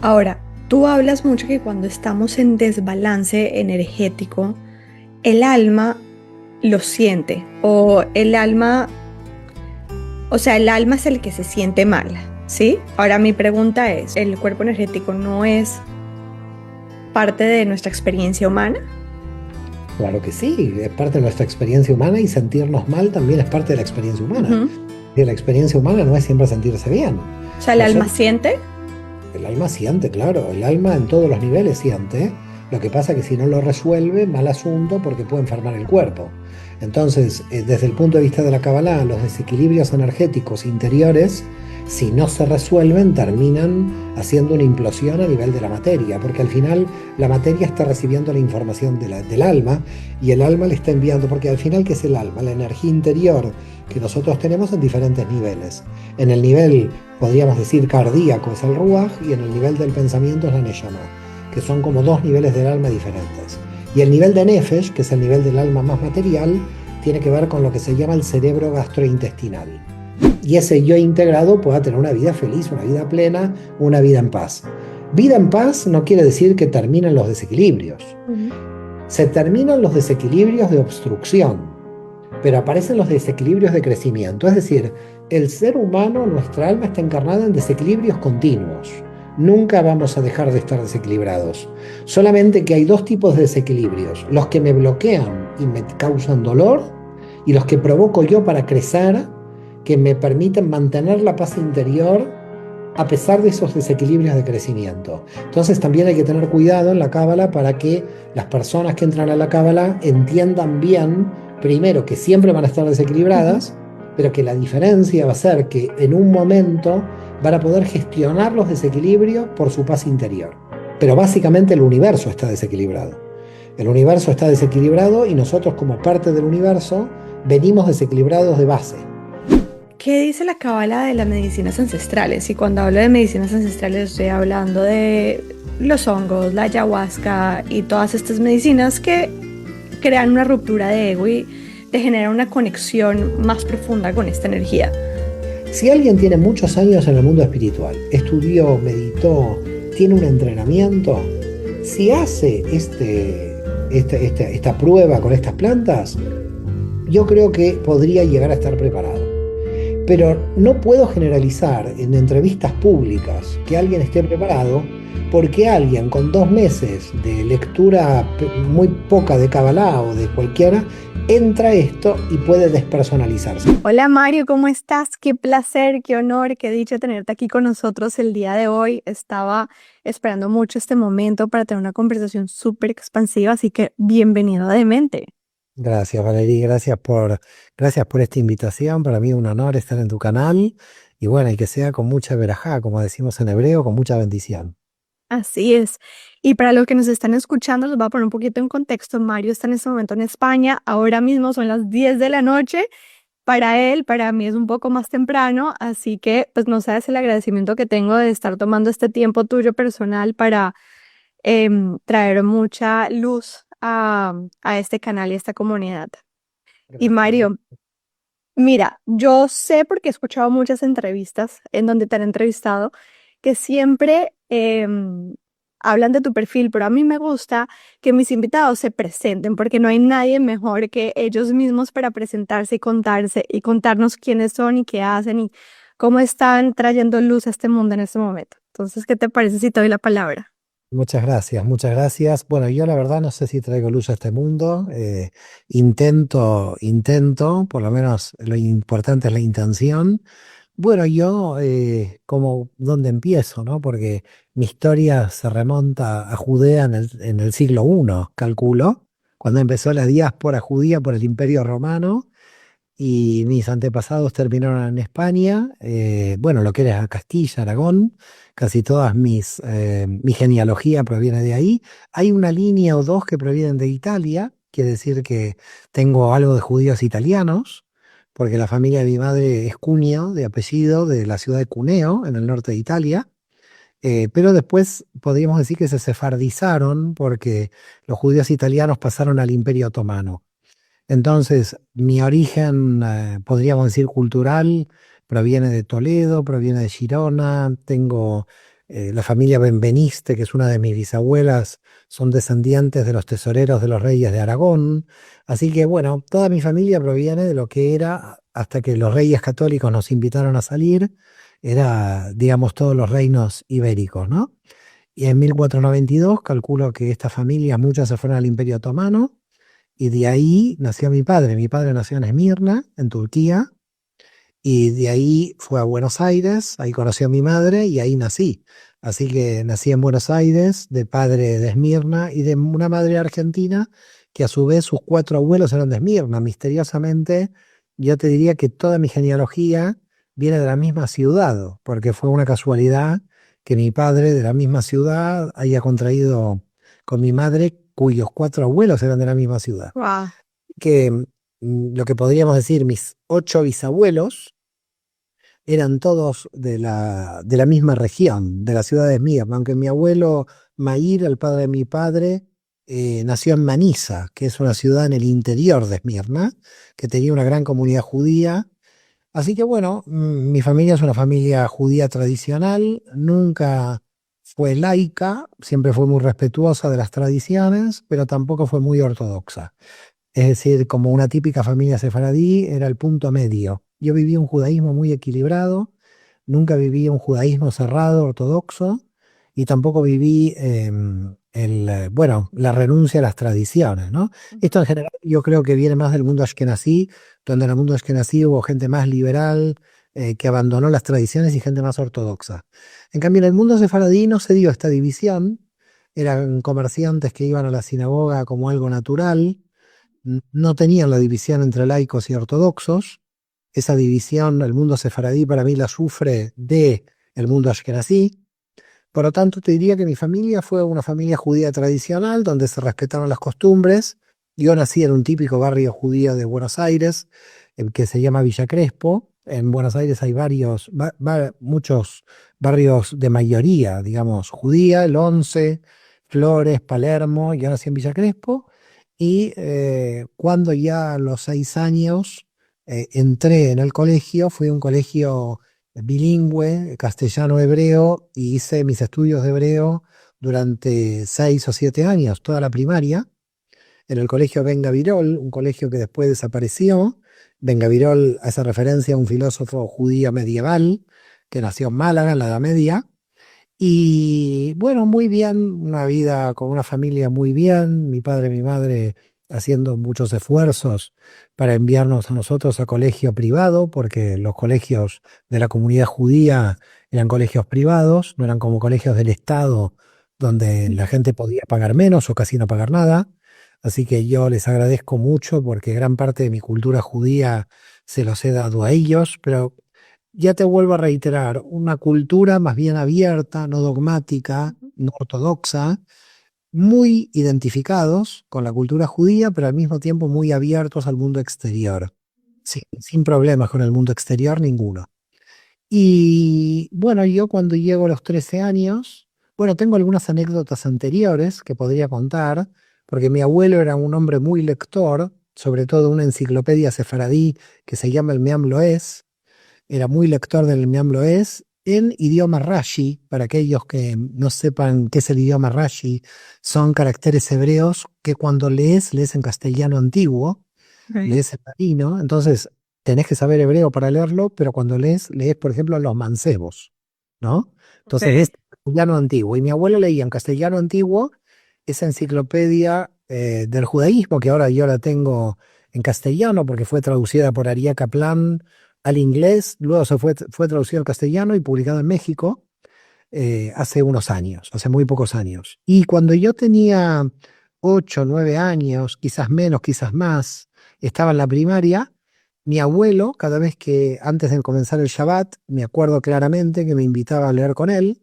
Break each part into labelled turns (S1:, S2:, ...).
S1: Ahora, tú hablas mucho que cuando estamos en desbalance energético, el alma lo siente el alma es el que se siente mal, ¿sí? Ahora mi pregunta es, ¿el cuerpo energético no es parte de nuestra experiencia humana?
S2: Claro que sí, es parte de nuestra experiencia humana y sentirnos mal también es parte de la experiencia humana.
S1: Ujú.
S2: Y la experiencia humana no es siempre sentirse bien.
S1: O sea, el alma
S2: Nosotros,
S1: siente.
S2: el alma siente, claro, el alma en todos los niveles siente. Lo que pasa es que si no lo resuelve, mal asunto porque puede enfermar el cuerpo. Entonces, desde el punto de vista de la Kabbalah, los desequilibrios energéticos interiores, si no se resuelven, terminan haciendo una implosión a nivel de la materia, porque al final la materia está recibiendo la información del alma y el alma le está enviando, porque al final, ¿qué es el alma? La energía interior que nosotros tenemos en diferentes niveles. En el nivel, podríamos decir, cardíaco es el ruaj y en el nivel del pensamiento es la neshama, que son como dos niveles del alma diferentes. Y el nivel de nefesh, que es el nivel del alma más material, tiene que ver con lo que se llama el cerebro gastrointestinal. Y ese yo integrado pueda tener una vida feliz, una vida plena, una vida en paz. Vida en paz no quiere decir que terminen los desequilibrios.
S1: Ujú.
S2: Se terminan los desequilibrios de obstrucción, pero aparecen los desequilibrios de crecimiento. Es decir, el ser humano, nuestra alma está encarnada en desequilibrios continuos. Nunca vamos a dejar de estar desequilibrados. Solamente que hay dos tipos de desequilibrios. Los que me bloquean y me causan dolor y los que provoco yo para crecer, que me permiten mantener la paz interior a pesar de esos desequilibrios de crecimiento. Entonces también hay que tener cuidado en la cábala para que las personas que entran a la cábala entiendan bien, primero, que siempre van a estar
S1: Ujú.
S2: desequilibradas, pero que la diferencia va a ser que en un momento van a poder gestionar los desequilibrios por su paz interior. Pero básicamente el universo está desequilibrado. El universo está desequilibrado y nosotros como parte del universo venimos desequilibrados de base.
S1: ¿Qué dice la cábala de las medicinas ancestrales? Y cuando hablo de medicinas ancestrales estoy hablando de los hongos, la ayahuasca y todas estas medicinas que crean una ruptura de ego y te generan una conexión más profunda con esta energía.
S2: Si alguien tiene muchos años en el mundo espiritual, estudió, meditó, tiene un entrenamiento, si hace esta prueba con estas plantas, yo creo que podría llegar a estar preparado. Pero no puedo generalizar en entrevistas públicas que alguien esté preparado porque alguien con 2 meses de lectura muy poca de Kabbalah o de cualquiera entra a esto y puede despersonalizarse.
S1: Hola Mario, ¿cómo estás? Qué placer, qué honor, qué dicha tenerte aquí con nosotros el día de hoy. Estaba esperando mucho este momento para tener una conversación súper expansiva, así que bienvenido a Demente.
S2: Gracias, Valerie, gracias por esta invitación. Para mí es un honor estar en tu canal y bueno, y que sea con mucha verajá, como decimos en hebreo, con mucha bendición.
S1: Así es. Y para los que nos están escuchando, les voy a poner un poquito en contexto. Mario está en este momento en España. Ahora mismo son las 10 de la noche. Para él, para mí es un poco más temprano, así que pues no sabes el agradecimiento que tengo de estar tomando este tiempo tuyo personal para traer mucha luz a este canal y a esta comunidad. Y
S2: Gracias.
S1: Mario, mira, yo sé porque he escuchado muchas entrevistas en donde te han entrevistado que siempre hablan de tu perfil, pero a mí me gusta que mis invitados se presenten porque no hay nadie mejor que ellos mismos para presentarse y contarnos quiénes son y qué hacen y cómo están trayendo luz a este mundo en este momento. Entonces, ¿qué te parece si te doy la palabra?
S2: Muchas gracias, muchas gracias. Bueno, yo la verdad no sé si traigo luz a este mundo. Intento, por lo menos lo importante es la intención. Bueno, yo como dónde empiezo, ¿no? Porque mi historia se remonta a Judea en el siglo I, calculo, cuando empezó la diáspora judía por el Imperio Romano y mis antepasados terminaron en España, bueno, lo que era Castilla, Aragón, casi mi genealogía proviene de ahí. Hay una línea o dos que provienen de Italia, quiere decir que tengo algo de judíos italianos, porque la familia de mi madre es Cuneo, de apellido, de la ciudad de Cuneo, en el norte de Italia. Pero después podríamos decir que se sefardizaron porque los judíos italianos pasaron al Imperio Otomano. Entonces, mi origen, podríamos decir, cultural, proviene de Toledo, proviene de Girona. Tengo La familia Benveniste, que es una de mis bisabuelas, son descendientes de los tesoreros de los reyes de Aragón. Así que bueno, toda mi familia proviene de lo que era, hasta que los reyes católicos nos invitaron a salir, era, digamos, todos los reinos ibéricos, ¿no? Y en 1492 calculo que esta familia, muchas se fueron al Imperio Otomano, y de ahí nació mi padre. Mi padre nació en Esmirna, en Turquía, y de ahí fue a Buenos Aires, ahí conoció a mi madre y ahí nací. Así que nací en Buenos Aires, de padre de Esmirna y de una madre argentina, que a su vez sus cuatro abuelos eran de Esmirna. Misteriosamente, yo te diría que toda mi genealogía viene de la misma ciudad, porque fue una casualidad que mi padre de la misma ciudad haya contraído con mi madre, cuyos cuatro abuelos eran de la misma ciudad.
S1: Wow.
S2: Que lo que podríamos decir, mis ocho bisabuelos eran todos de la misma región, de la ciudad de Esmirna, aunque mi abuelo Maír, el padre de mi padre, nació en Manisa, que es una ciudad en el interior de Esmirna, que tenía una gran comunidad judía. Así que bueno, mi familia es una familia judía tradicional, nunca fue laica, siempre fue muy respetuosa de las tradiciones, pero tampoco fue muy ortodoxa. Es decir, como una típica familia sefaradí, era el punto medio. Yo viví un judaísmo muy equilibrado, nunca viví un judaísmo cerrado, ortodoxo, y tampoco viví bueno, la renuncia a las tradiciones, ¿no? Esto en general yo creo que viene más del mundo ashkenazí, donde en el mundo ashkenazí hubo gente más liberal, que abandonó las tradiciones, y gente más ortodoxa. En cambio, en el mundo sefaradí no se dio esta división, eran comerciantes que iban a la sinagoga como algo natural, no tenían la división entre laicos y ortodoxos. Esa división, el mundo sefaradí para mí la sufre de el mundo ashkenazí. Por lo tanto, te diría que mi familia fue una familia judía tradicional, donde se respetaron las costumbres. Yo nací en un típico barrio judío de Buenos Aires, que se llama Villa Crespo. En Buenos Aires hay muchos barrios de mayoría, digamos, judía, el Once, Flores, Palermo. Yo nací en Villa Crespo. Y cuando ya a los 6 años entré en el colegio, fui a un colegio bilingüe, castellano-hebreo, y hice mis estudios de hebreo durante 6 o 7 años, toda la primaria, en el colegio Ben Gabirol, un colegio que después desapareció. Ben Gabirol hace referencia a un filósofo judío medieval que nació en Málaga en la Edad Media. Y bueno, muy bien, una vida con una familia muy bien, mi padre y mi madre haciendo muchos esfuerzos para enviarnos a nosotros a colegio privado, porque los colegios de la comunidad judía eran colegios privados, no eran como colegios del Estado, donde la gente podía pagar menos o casi no pagar nada. Así que yo les agradezco mucho, porque gran parte de mi cultura judía se los he dado a ellos, pero ya te vuelvo a reiterar, una cultura más bien abierta, no dogmática, no ortodoxa, muy identificados con la cultura judía, pero al mismo tiempo muy abiertos al mundo exterior, sin problemas con el mundo exterior ninguno. Y bueno, yo cuando llego a los 13 años, bueno, tengo algunas anécdotas anteriores que podría contar, porque mi abuelo era un hombre muy lector, sobre todo una enciclopedia sefaradí que se llama el Meam Loes. Era muy lector del Miam Loés en idioma Rashi. Para aquellos que no sepan qué es el idioma Rashi, son caracteres hebreos que cuando lees en castellano antiguo,
S1: Okay.
S2: lees en latino. Entonces tenés que saber hebreo para leerlo, pero cuando lees, por ejemplo, los mancebos, ¿no? Entonces
S1: Okay.
S2: es castellano antiguo. Y mi abuelo leía en castellano antiguo esa enciclopedia del judaísmo, que ahora yo la tengo en castellano porque fue traducida por Ariel Kaplan al inglés, luego fue traducido al castellano y publicado en México hace unos años, hace muy pocos años. Y cuando yo tenía 8 o 9 años, quizás menos, quizás más, estaba en la primaria, mi abuelo, cada vez que antes de comenzar el Shabbat, me acuerdo claramente que me invitaba a leer con él,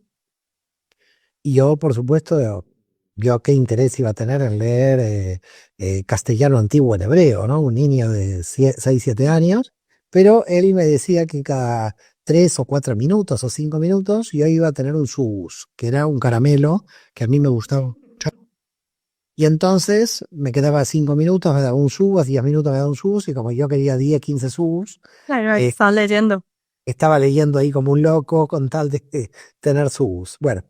S2: y yo, por supuesto, yo qué interés iba a tener en leer castellano antiguo en hebreo, ¿no? Un niño de 6, 7 años, pero él me decía que cada 3 o 4 minutos o 5 minutos yo iba a tener un subus, que era un caramelo que a mí me gustaba mucho. Y entonces me quedaba 5 minutos, me daba un subus, 10 minutos me daba un subus, y como yo quería 10, 15 subus,
S1: Claro,
S2: eh,
S1: estás leyendo.
S2: estaba leyendo ahí como un loco con tal de tener su bus. Bueno,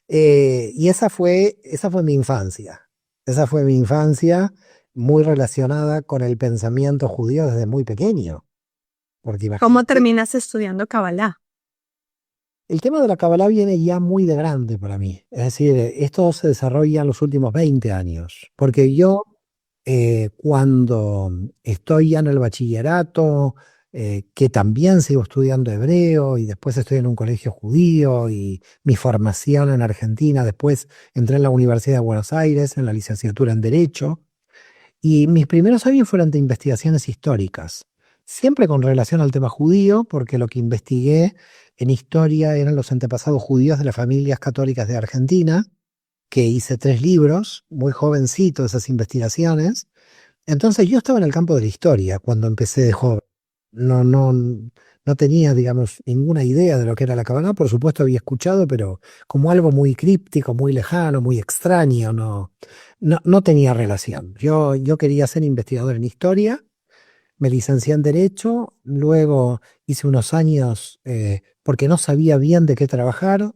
S2: y esa fue mi infancia. Esa fue mi infancia muy relacionada con el pensamiento judío desde muy pequeño. Porque
S1: ¿Cómo
S2: imagínate,
S1: terminas estudiando Kabbalah?
S2: el tema de la Kabbalah viene ya muy de grande para mí. Es decir, esto se desarrolla en los últimos 20 años. Porque yo, cuando estoy ya en el bachillerato, que también sigo estudiando hebreo y después estoy en un colegio judío y mi formación en Argentina, después entré en la Universidad de Buenos Aires en la licenciatura en Derecho. Y mis primeros años fueron de investigaciones históricas, siempre con relación al tema judío, porque lo que investigué en historia eran los antepasados judíos de las familias católicas de Argentina, que hice 3 libros, muy jovencito esas investigaciones. Entonces yo estaba en el campo de la historia cuando empecé de joven. No, no, no tenía, digamos, ninguna idea de lo que era la Kabbalah. Por supuesto había escuchado, pero como algo muy críptico, muy lejano, muy extraño, no tenía relación. Yo quería ser investigador en historia, me licencié en Derecho, luego hice unos años porque no sabía bien de qué trabajar.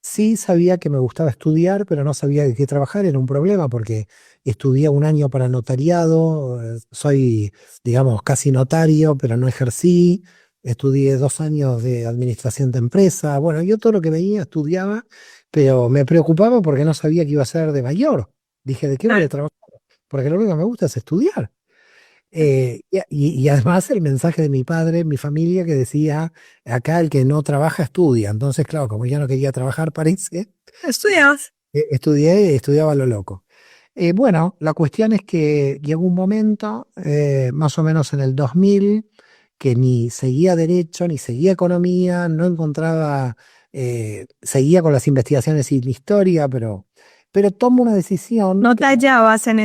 S2: Sí sabía que me gustaba estudiar, pero no sabía de qué trabajar, era un problema porque estudié un año para notariado, soy, digamos, casi notario, pero no ejercí, estudié 2 años de administración de empresa, bueno, yo todo lo que veía estudiaba, pero me preocupaba porque no sabía qué iba a ser de mayor. Dije, ¿de qué voy a
S1: Claro.
S2: trabajar? Porque lo único que me gusta es estudiar. Y además el mensaje de mi padre, mi familia, que decía, acá el que no trabaja estudia. Entonces, claro, como ya no quería trabajar, parece,
S1: ¿Estudiabas?
S2: estudiaba a lo loco. Bueno, la cuestión es que llegó un momento, más o menos en el 2000, que ni seguía derecho, ni seguía economía, no encontraba, seguía con las investigaciones y la historia, pero tomo una decisión
S1: ¿No
S2: que
S1: te hallabas en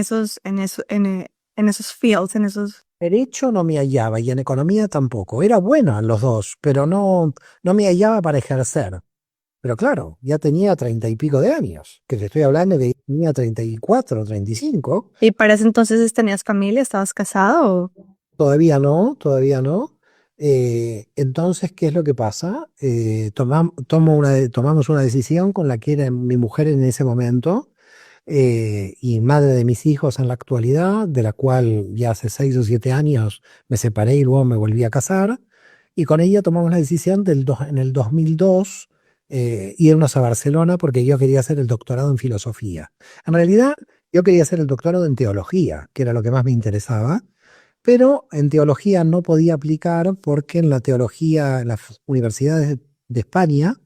S1: en esos fields, en esos...
S2: derecho no me hallaba y en economía tampoco. Era bueno en los dos, pero no me hallaba para ejercer. Pero claro, ya tenía 30 y pico de años, que te estoy hablando de que tenía 34, 35.
S1: ¿Y para ese entonces tenías familia? ¿Estabas casado?
S2: Todavía no, todavía no. Entonces, ¿qué es lo que pasa? Tomamos una decisión con la que era mi mujer en ese momento y madre de mis hijos en la actualidad, de la cual ya hace 6 o 7 años me separé y luego me volví a casar. Y con ella tomamos la decisión en el 2002 irnos a Barcelona porque yo quería hacer el doctorado en filosofía. En realidad, yo quería hacer el doctorado en teología, que era lo que más me interesaba. Pero en teología no podía aplicar porque en la teología, en las universidades de España,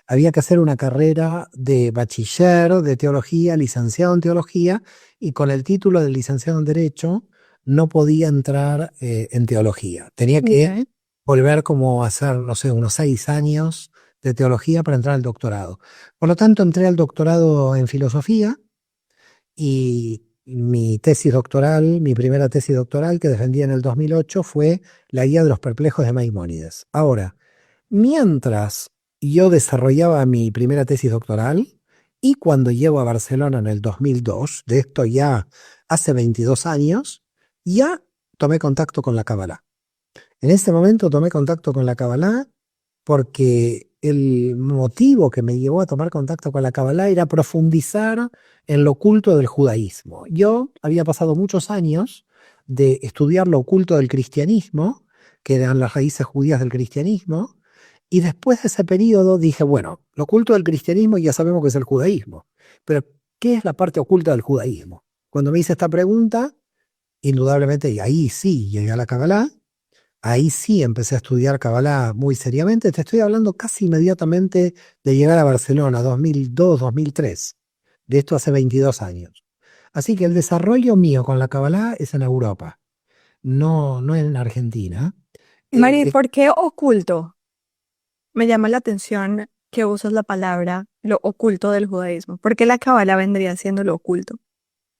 S2: había que hacer una carrera de bachiller de teología, licenciado en teología, y con el título de licenciado en Derecho no podía entrar en teología. Tenía que
S1: Okay.
S2: volver como a hacer, no sé, unos 6 años de teología para entrar al doctorado. Por lo tanto, entré al doctorado en filosofía y mi tesis doctoral, mi primera tesis doctoral que defendí en el 2008 fue La guía de los perplejos de Maimónides. Ahora, mientras yo desarrollaba mi primera tesis doctoral y cuando llego a Barcelona en el 2002, de esto ya hace 22 años, ya tomé contacto con la Kabbalah. En ese momento tomé contacto con la Kabbalah porque el motivo que me llevó a tomar contacto con la Kabbalah era profundizar en lo oculto del judaísmo. Yo había pasado muchos años de estudiar lo oculto del cristianismo, que eran las raíces judías del cristianismo, y después de ese periodo dije, bueno, lo oculto del cristianismo ya sabemos que es el judaísmo, pero ¿qué es la parte oculta del judaísmo? Cuando me hice esta pregunta, indudablemente, y ahí sí llegué a la Kabbalah. Ahí sí empecé a estudiar Kabbalah muy seriamente. Te estoy hablando casi inmediatamente de llegar a Barcelona, 2002, 2003. De esto hace 22 años. Así que el desarrollo mío con la Kabbalah es en Europa, no en Argentina.
S1: Mari,
S2: Eh,
S1: ¿por qué oculto? Me llama la atención que usas la palabra lo oculto del judaísmo. ¿Por qué la cábala vendría siendo lo oculto?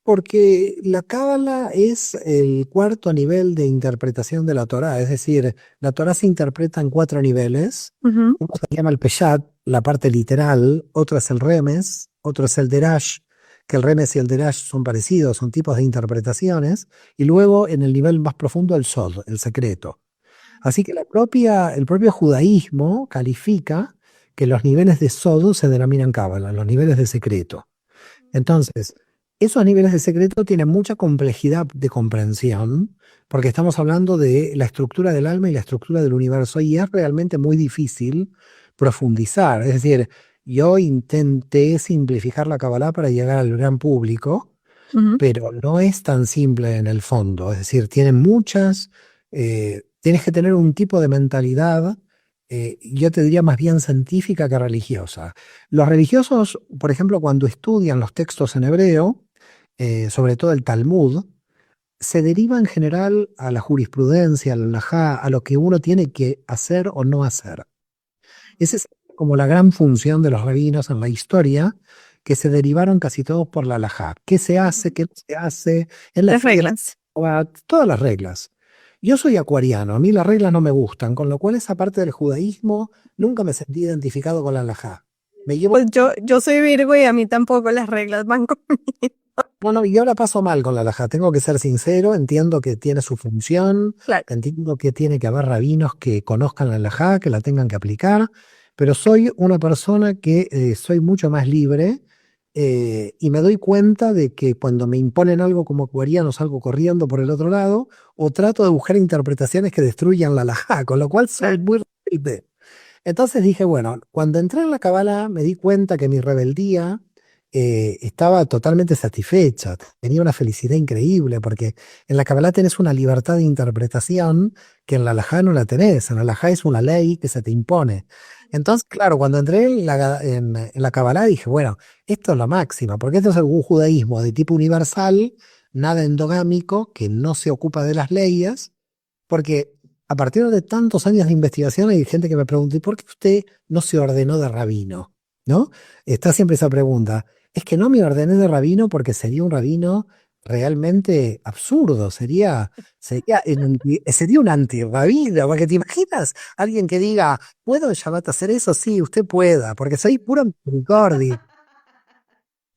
S2: Porque la Cábala es el cuarto nivel de interpretación de la Torá, es decir, la Torá se interpreta en 4 niveles.
S1: Ujú.
S2: Uno se llama el Peshat, la parte literal, otro es el Remes, otro es el Derash, que el Remes y el Derash son parecidos, son tipos de interpretaciones, y luego en el nivel más profundo el Sod, el secreto. Así que el propio judaísmo califica que los niveles de Sod se denominan Cábala, los niveles de secreto. Entonces, esos niveles de secreto tienen mucha complejidad de comprensión, porque estamos hablando de la estructura del alma y la estructura del universo, y es realmente muy difícil profundizar. Es decir, yo intenté simplificar la Kabbalah para llegar al gran público,
S1: Ujú.
S2: pero no es tan simple en el fondo. Es decir, tiene muchas, tienes que tener un tipo de mentalidad, yo te diría más bien científica que religiosa. Los religiosos, por ejemplo, cuando estudian los textos en hebreo, sobre todo el Talmud, se deriva en general a la jurisprudencia, al halajá, a lo que uno tiene que hacer o no hacer. Esa es como la gran función de los rabinos en la historia, que se derivaron casi todos por la halajá. ¿Qué se hace? ¿Qué no se hace? En la
S1: Las
S2: fiesta,
S1: reglas.
S2: todas las reglas. Yo soy acuariano, a mí las reglas no me gustan, con lo cual esa parte del judaísmo nunca me sentí identificado con la halajá. Me llevo,
S1: Pues yo soy Virgo y a mí tampoco las reglas van conmigo.
S2: no, no, y yo la paso mal con la halajá, tengo que ser sincero, entiendo que tiene su función,
S1: Claro.
S2: entiendo que tiene que haber rabinos que conozcan la halajá, que la tengan que aplicar, pero soy una persona que soy mucho más libre, y me doy cuenta de que cuando me imponen algo como acuariano salgo corriendo por el otro lado o trato de buscar interpretaciones que destruyan la halajá, con lo cual soy
S1: Claro.
S2: muy rebelde. Entonces dije, bueno, cuando entré en la Kabbalah me di cuenta que mi rebeldía estaba totalmente satisfecha, tenía una felicidad increíble, porque en la Kabbalah tenés una libertad de interpretación que en la Halajá no la tenés. En la Halajá es una ley que se te impone. Entonces, claro, cuando entré en la Kabbalah dije, bueno, esto es la máxima, porque esto es un judaísmo de tipo universal, nada endogámico, que no se ocupa de las leyes, porque a partir de tantos años de investigación hay gente que me pregunta, ¿y por qué usted no se ordenó de rabino? ¿No? Está siempre esa pregunta. Es que no me ordené de rabino porque sería un rabino realmente absurdo, sería un antirrabino, porque te imaginas alguien que diga, ¿puedo en Shabbat hacer eso? Sí, usted pueda, porque soy pura misericordia.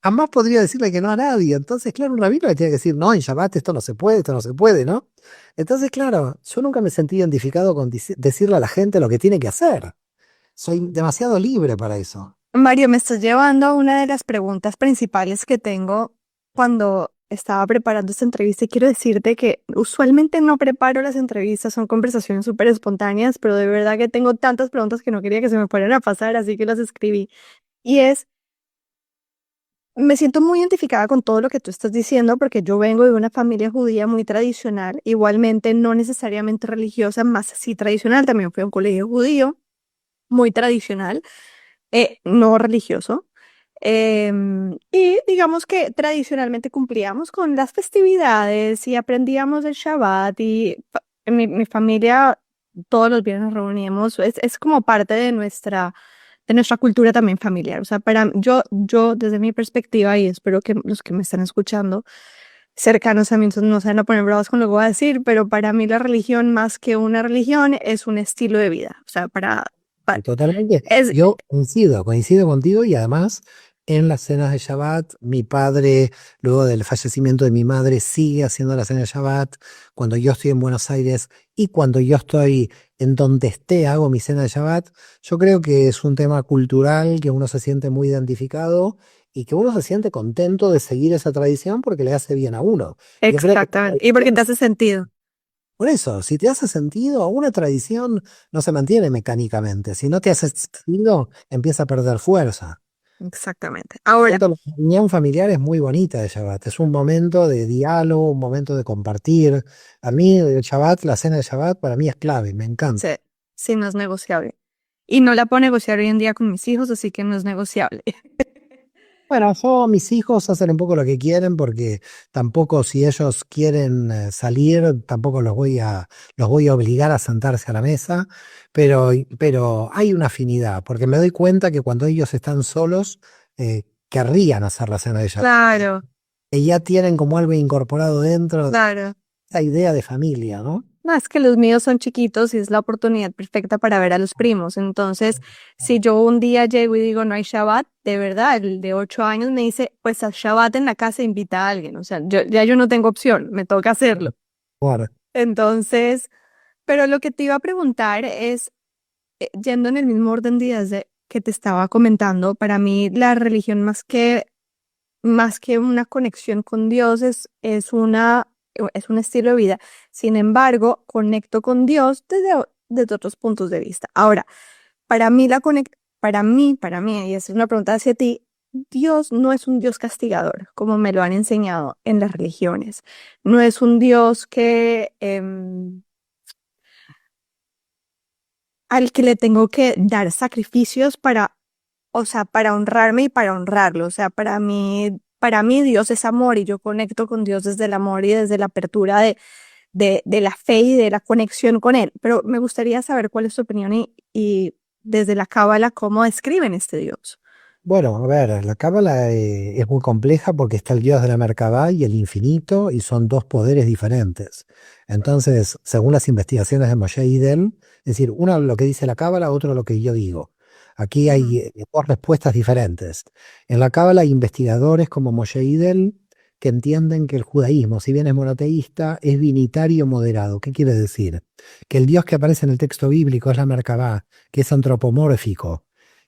S2: Jamás podría decirle que no a nadie. Entonces, claro, un rabino le tiene que decir, no, en Shabbat esto no se puede, ¿no? Entonces, claro, yo nunca me sentí identificado con decirle a la gente lo que tiene que hacer. Soy demasiado libre para eso.
S1: Mario, me estás llevando a una de las preguntas principales que tengo cuando estaba preparando esta entrevista y quiero decirte que usualmente no preparo las entrevistas, son conversaciones súper espontáneas, pero de verdad que tengo tantas preguntas que no quería que se me fueran a pasar, así que las escribí. Y es, me siento muy identificada con todo lo que tú estás diciendo porque yo vengo de una familia judía muy tradicional, igualmente no necesariamente religiosa, más sí tradicional, también fui a un colegio judío muy tradicional, no religioso. Y digamos que tradicionalmente cumplíamos con las festividades y aprendíamos el Shabbat y en mi familia todos los viernes nos reuníamos, es como parte de nuestra cultura también familiar. O sea, yo desde mi perspectiva y espero que los que me están escuchando cercanos a mí entonces no se van a poner bravos con lo que voy a decir, pero para mí la religión más que una religión es un estilo de vida. O sea,
S2: Y
S1: para
S2: totalmente,
S1: es
S2: yo coincido contigo y además en las cenas de Shabbat, mi padre, luego del fallecimiento de mi madre, sigue haciendo la cena de Shabbat. Cuando yo estoy en Buenos Aires y cuando yo estoy en donde esté, hago mi cena de Shabbat. Yo creo que es un tema cultural que uno se siente muy identificado y que uno se siente contento de seguir esa tradición porque le hace bien a uno. Yo creo que
S1: exactamente. Y porque te hace sentido.
S2: por eso, si te hace sentido, una tradición no se mantiene mecánicamente. Si no te hace sentido, empieza a perder fuerza.
S1: Exactamente.
S2: Por
S1: Ahora,
S2: tanto, la reunión familiar es muy bonita de Shabbat. Es un momento de diálogo, un momento de compartir. A mí, el Shabbat, la cena de Shabbat, para mí es clave, me
S1: sí,
S2: encanta.
S1: sí, no es negociable. Y no la puedo negociar hoy en día con mis hijos, así que no es negociable.
S2: Bueno, yo, mis hijos hacen un poco lo que quieren porque tampoco si ellos quieren salir, tampoco los voy a obligar a sentarse a la mesa, pero hay una afinidad, porque me doy cuenta que cuando ellos están solos, querrían hacer la cena de ella.
S1: Claro,
S2: Y ya tienen como algo incorporado dentro de
S1: claro.
S2: esa idea de familia, ¿no?
S1: No, es que los míos son chiquitos y es la oportunidad perfecta para ver a los primos. Entonces, si yo un día llego y digo no hay Shabbat, de verdad, el de 8 años me dice, pues al Shabbat en la casa invita a alguien. O sea, yo no tengo opción, me toca hacerlo.
S2: Bueno,
S1: Entonces, Pero lo que te iba a preguntar es, yendo en el mismo orden de ideas que te estaba comentando, para mí la religión más que una conexión con Dios es un estilo de vida. Sin embargo, conecto con Dios desde otros puntos de vista. Ahora, para mí para mí, y es una pregunta hacia ti, Dios no es un Dios castigador, como me lo han enseñado en las religiones. No es un Dios al que le tengo que dar sacrificios o sea, para honrarme y para honrarlo. O sea, para mí Dios es amor y yo conecto con Dios desde el amor y desde la apertura de la fe y de la conexión con Él. Pero me gustaría saber cuál es tu opinión y desde la Cábala, cómo describen este Dios.
S2: Bueno, a ver, la cábala es muy compleja porque está el dios de la Merkabah y el infinito y son dos poderes diferentes. Entonces, según las investigaciones de Moshe Idel, es decir, uno lo que dice la cábala, otro lo que yo digo. Aquí
S1: Ujú,
S2: hay dos respuestas diferentes. En la cábala hay investigadores como Moshe Idel que entienden que el judaísmo, si bien es monoteísta, es binitario moderado. ¿Qué quiere decir? Que el dios que aparece en el texto bíblico es la Merkabah, que es antropomórfico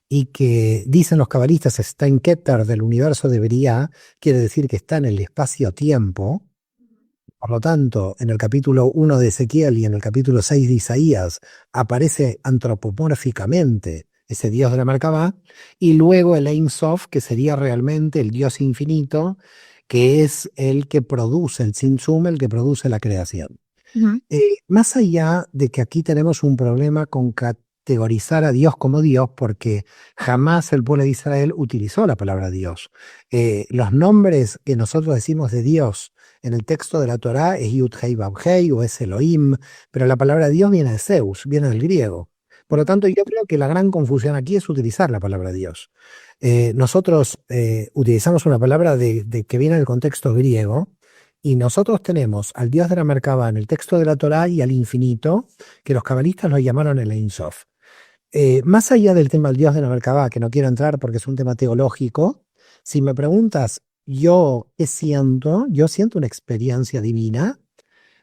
S2: y que dicen los cabalistas está en Keter del universo de Briah, quiere decir que está en el espacio-tiempo. Por lo tanto, en el capítulo 1 de Ezequiel y en el capítulo 6 de Isaías aparece antropomórficamente ese Dios de la Merkabah, y luego el Ein Sof, que sería realmente el Dios infinito, que es el que produce el Tzimtzum, el que produce la creación.
S1: ujú,
S2: Más allá de que aquí tenemos un problema con categorizar a Dios como Dios, porque jamás el pueblo de Israel utilizó la palabra Dios. Los nombres que nosotros decimos de Dios en el texto de la Torá es Yud Hei Vav Hei o es Elohim, pero la palabra Dios viene de Zeus, viene del griego. Por lo tanto, yo creo que la gran confusión aquí es utilizar la palabra Dios. Nosotros utilizamos una palabra que viene del contexto griego, y nosotros tenemos al Dios de la Merkabah en el texto de la Torá y al infinito, que los cabalistas lo llamaron el Ein Sof. Más allá del tema del Dios de la Merkabah, que no quiero entrar porque es un tema teológico, si me preguntas, yo qué siento, yo siento una experiencia divina,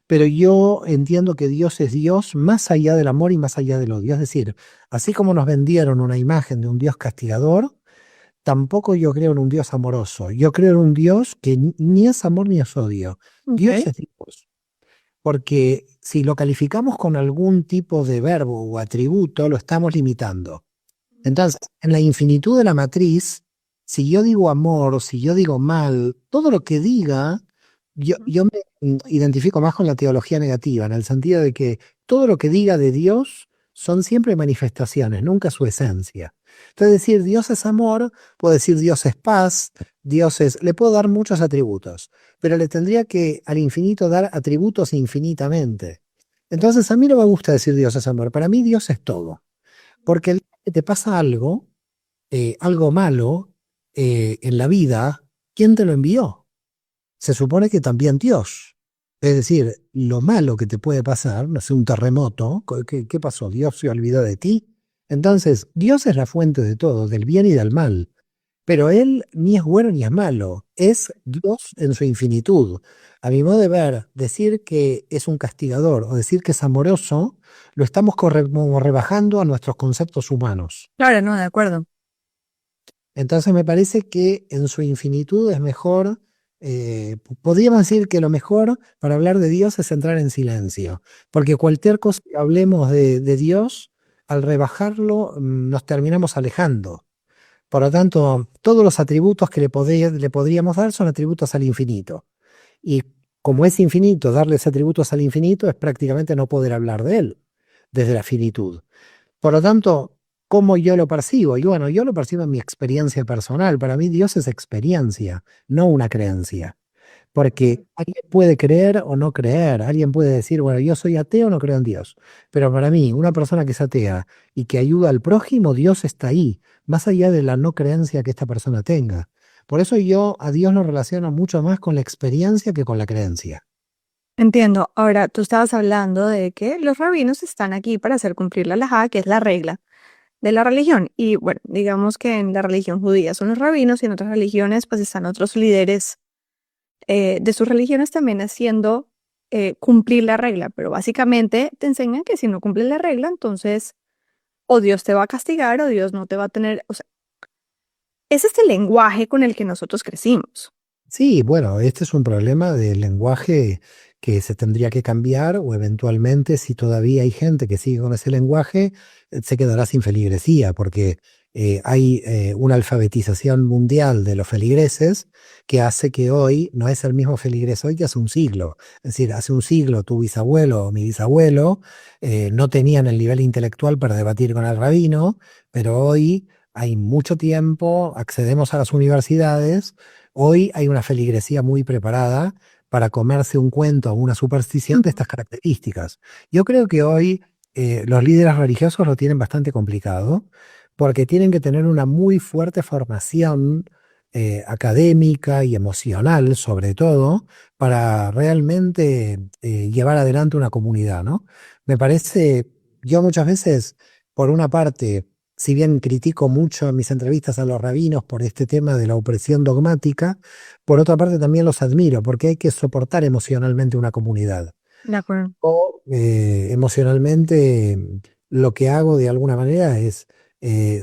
S2: pero yo entiendo que Dios es Dios más allá del amor y más allá del odio. Es decir, así como nos vendieron una imagen de un Dios castigador, tampoco yo creo en un Dios amoroso. Yo creo en un Dios que ni es amor ni es odio. Dios
S1: ok,
S2: es Dios. Porque si lo calificamos con algún tipo de verbo o atributo, lo estamos limitando. Entonces, en la infinitud de la matriz, si yo digo amor, si yo digo mal, todo lo que diga,
S1: ujú,
S2: yo me identifico más con la teología negativa, en el sentido de que todo lo que diga de Dios son siempre manifestaciones, nunca su esencia. Entonces, decir Dios es amor, puedo decir Dios es paz, Dios es, le puedo dar muchos atributos, pero le tendría que al infinito dar atributos infinitamente. Entonces, a mí no me gusta decir Dios es amor, para mí Dios es todo. Porque el día que te pasa algo, algo malo en la vida, ¿quién te lo envió? Se supone que también Dios. Es decir, lo malo que te puede pasar, no sé, un terremoto, ¿qué pasó? ¿Dios se olvidó de ti? Entonces, Dios es la fuente de todo, del bien y del mal. Pero Él ni es bueno ni es malo, es Dios en su infinitud. A mi modo de ver, decir que es un castigador o decir que es amoroso, lo estamos como rebajando a nuestros conceptos humanos.
S1: claro, no, de acuerdo.
S2: Entonces me parece que en su infinitud es mejor, podríamos decir que lo mejor para hablar de Dios es entrar en silencio, porque cualquier cosa que hablemos de Dios, al rebajarlo, nos terminamos alejando. Por lo tanto, todos los atributos que le podríamos dar son atributos al infinito. Y como es infinito, darles atributos al infinito es prácticamente no poder hablar de él desde la finitud. Por lo tanto, ¿cómo yo lo percibo? Y bueno, yo lo percibo en mi experiencia personal. Para mí Dios es experiencia, no una creencia. Porque alguien puede creer o no creer, alguien puede decir, bueno, yo soy ateo, no creo en Dios. Pero para mí, una persona que es atea y que ayuda al prójimo, Dios está ahí, más allá de la no creencia que esta persona tenga. Por eso yo a Dios lo relaciono mucho más con la experiencia que con la creencia.
S1: Entiendo. Ahora, tú estabas hablando de que los rabinos están aquí para hacer cumplir la halajá, que es la regla de la religión. Y bueno, digamos que en la religión judía son los rabinos y en otras religiones pues están otros líderes de sus religiones también haciendo cumplir la regla, pero básicamente te enseñan que si no cumples la regla, entonces o Dios te va a castigar o Dios no te va a tener, o sea, ese es el lenguaje con el que nosotros crecimos.
S2: Sí, bueno, este es un problema del lenguaje que se tendría que cambiar o eventualmente si todavía hay gente que sigue con ese lenguaje, se quedará sin feligresía porque hay una alfabetización mundial de los feligreses que hace que hoy no es el mismo feligres hoy que hace un siglo. Es decir, hace un siglo tu bisabuelo o mi bisabuelo no tenían el nivel intelectual para debatir con el rabino, pero hoy hay mucho tiempo, accedemos a las universidades. Hoy hay una feligresía muy preparada para comerse un cuento o una superstición de estas características. Yo creo que hoy los líderes religiosos lo tienen bastante complicado porque tienen que tener una muy fuerte formación académica y emocional, sobre todo, para realmente llevar adelante una comunidad, ¿no? Me parece, yo muchas veces, por una parte, si bien critico mucho en mis entrevistas a los rabinos por este tema de la opresión dogmática, por otra parte también los admiro porque hay que soportar emocionalmente una comunidad.
S1: De acuerdo.
S2: O emocionalmente lo que hago de alguna manera es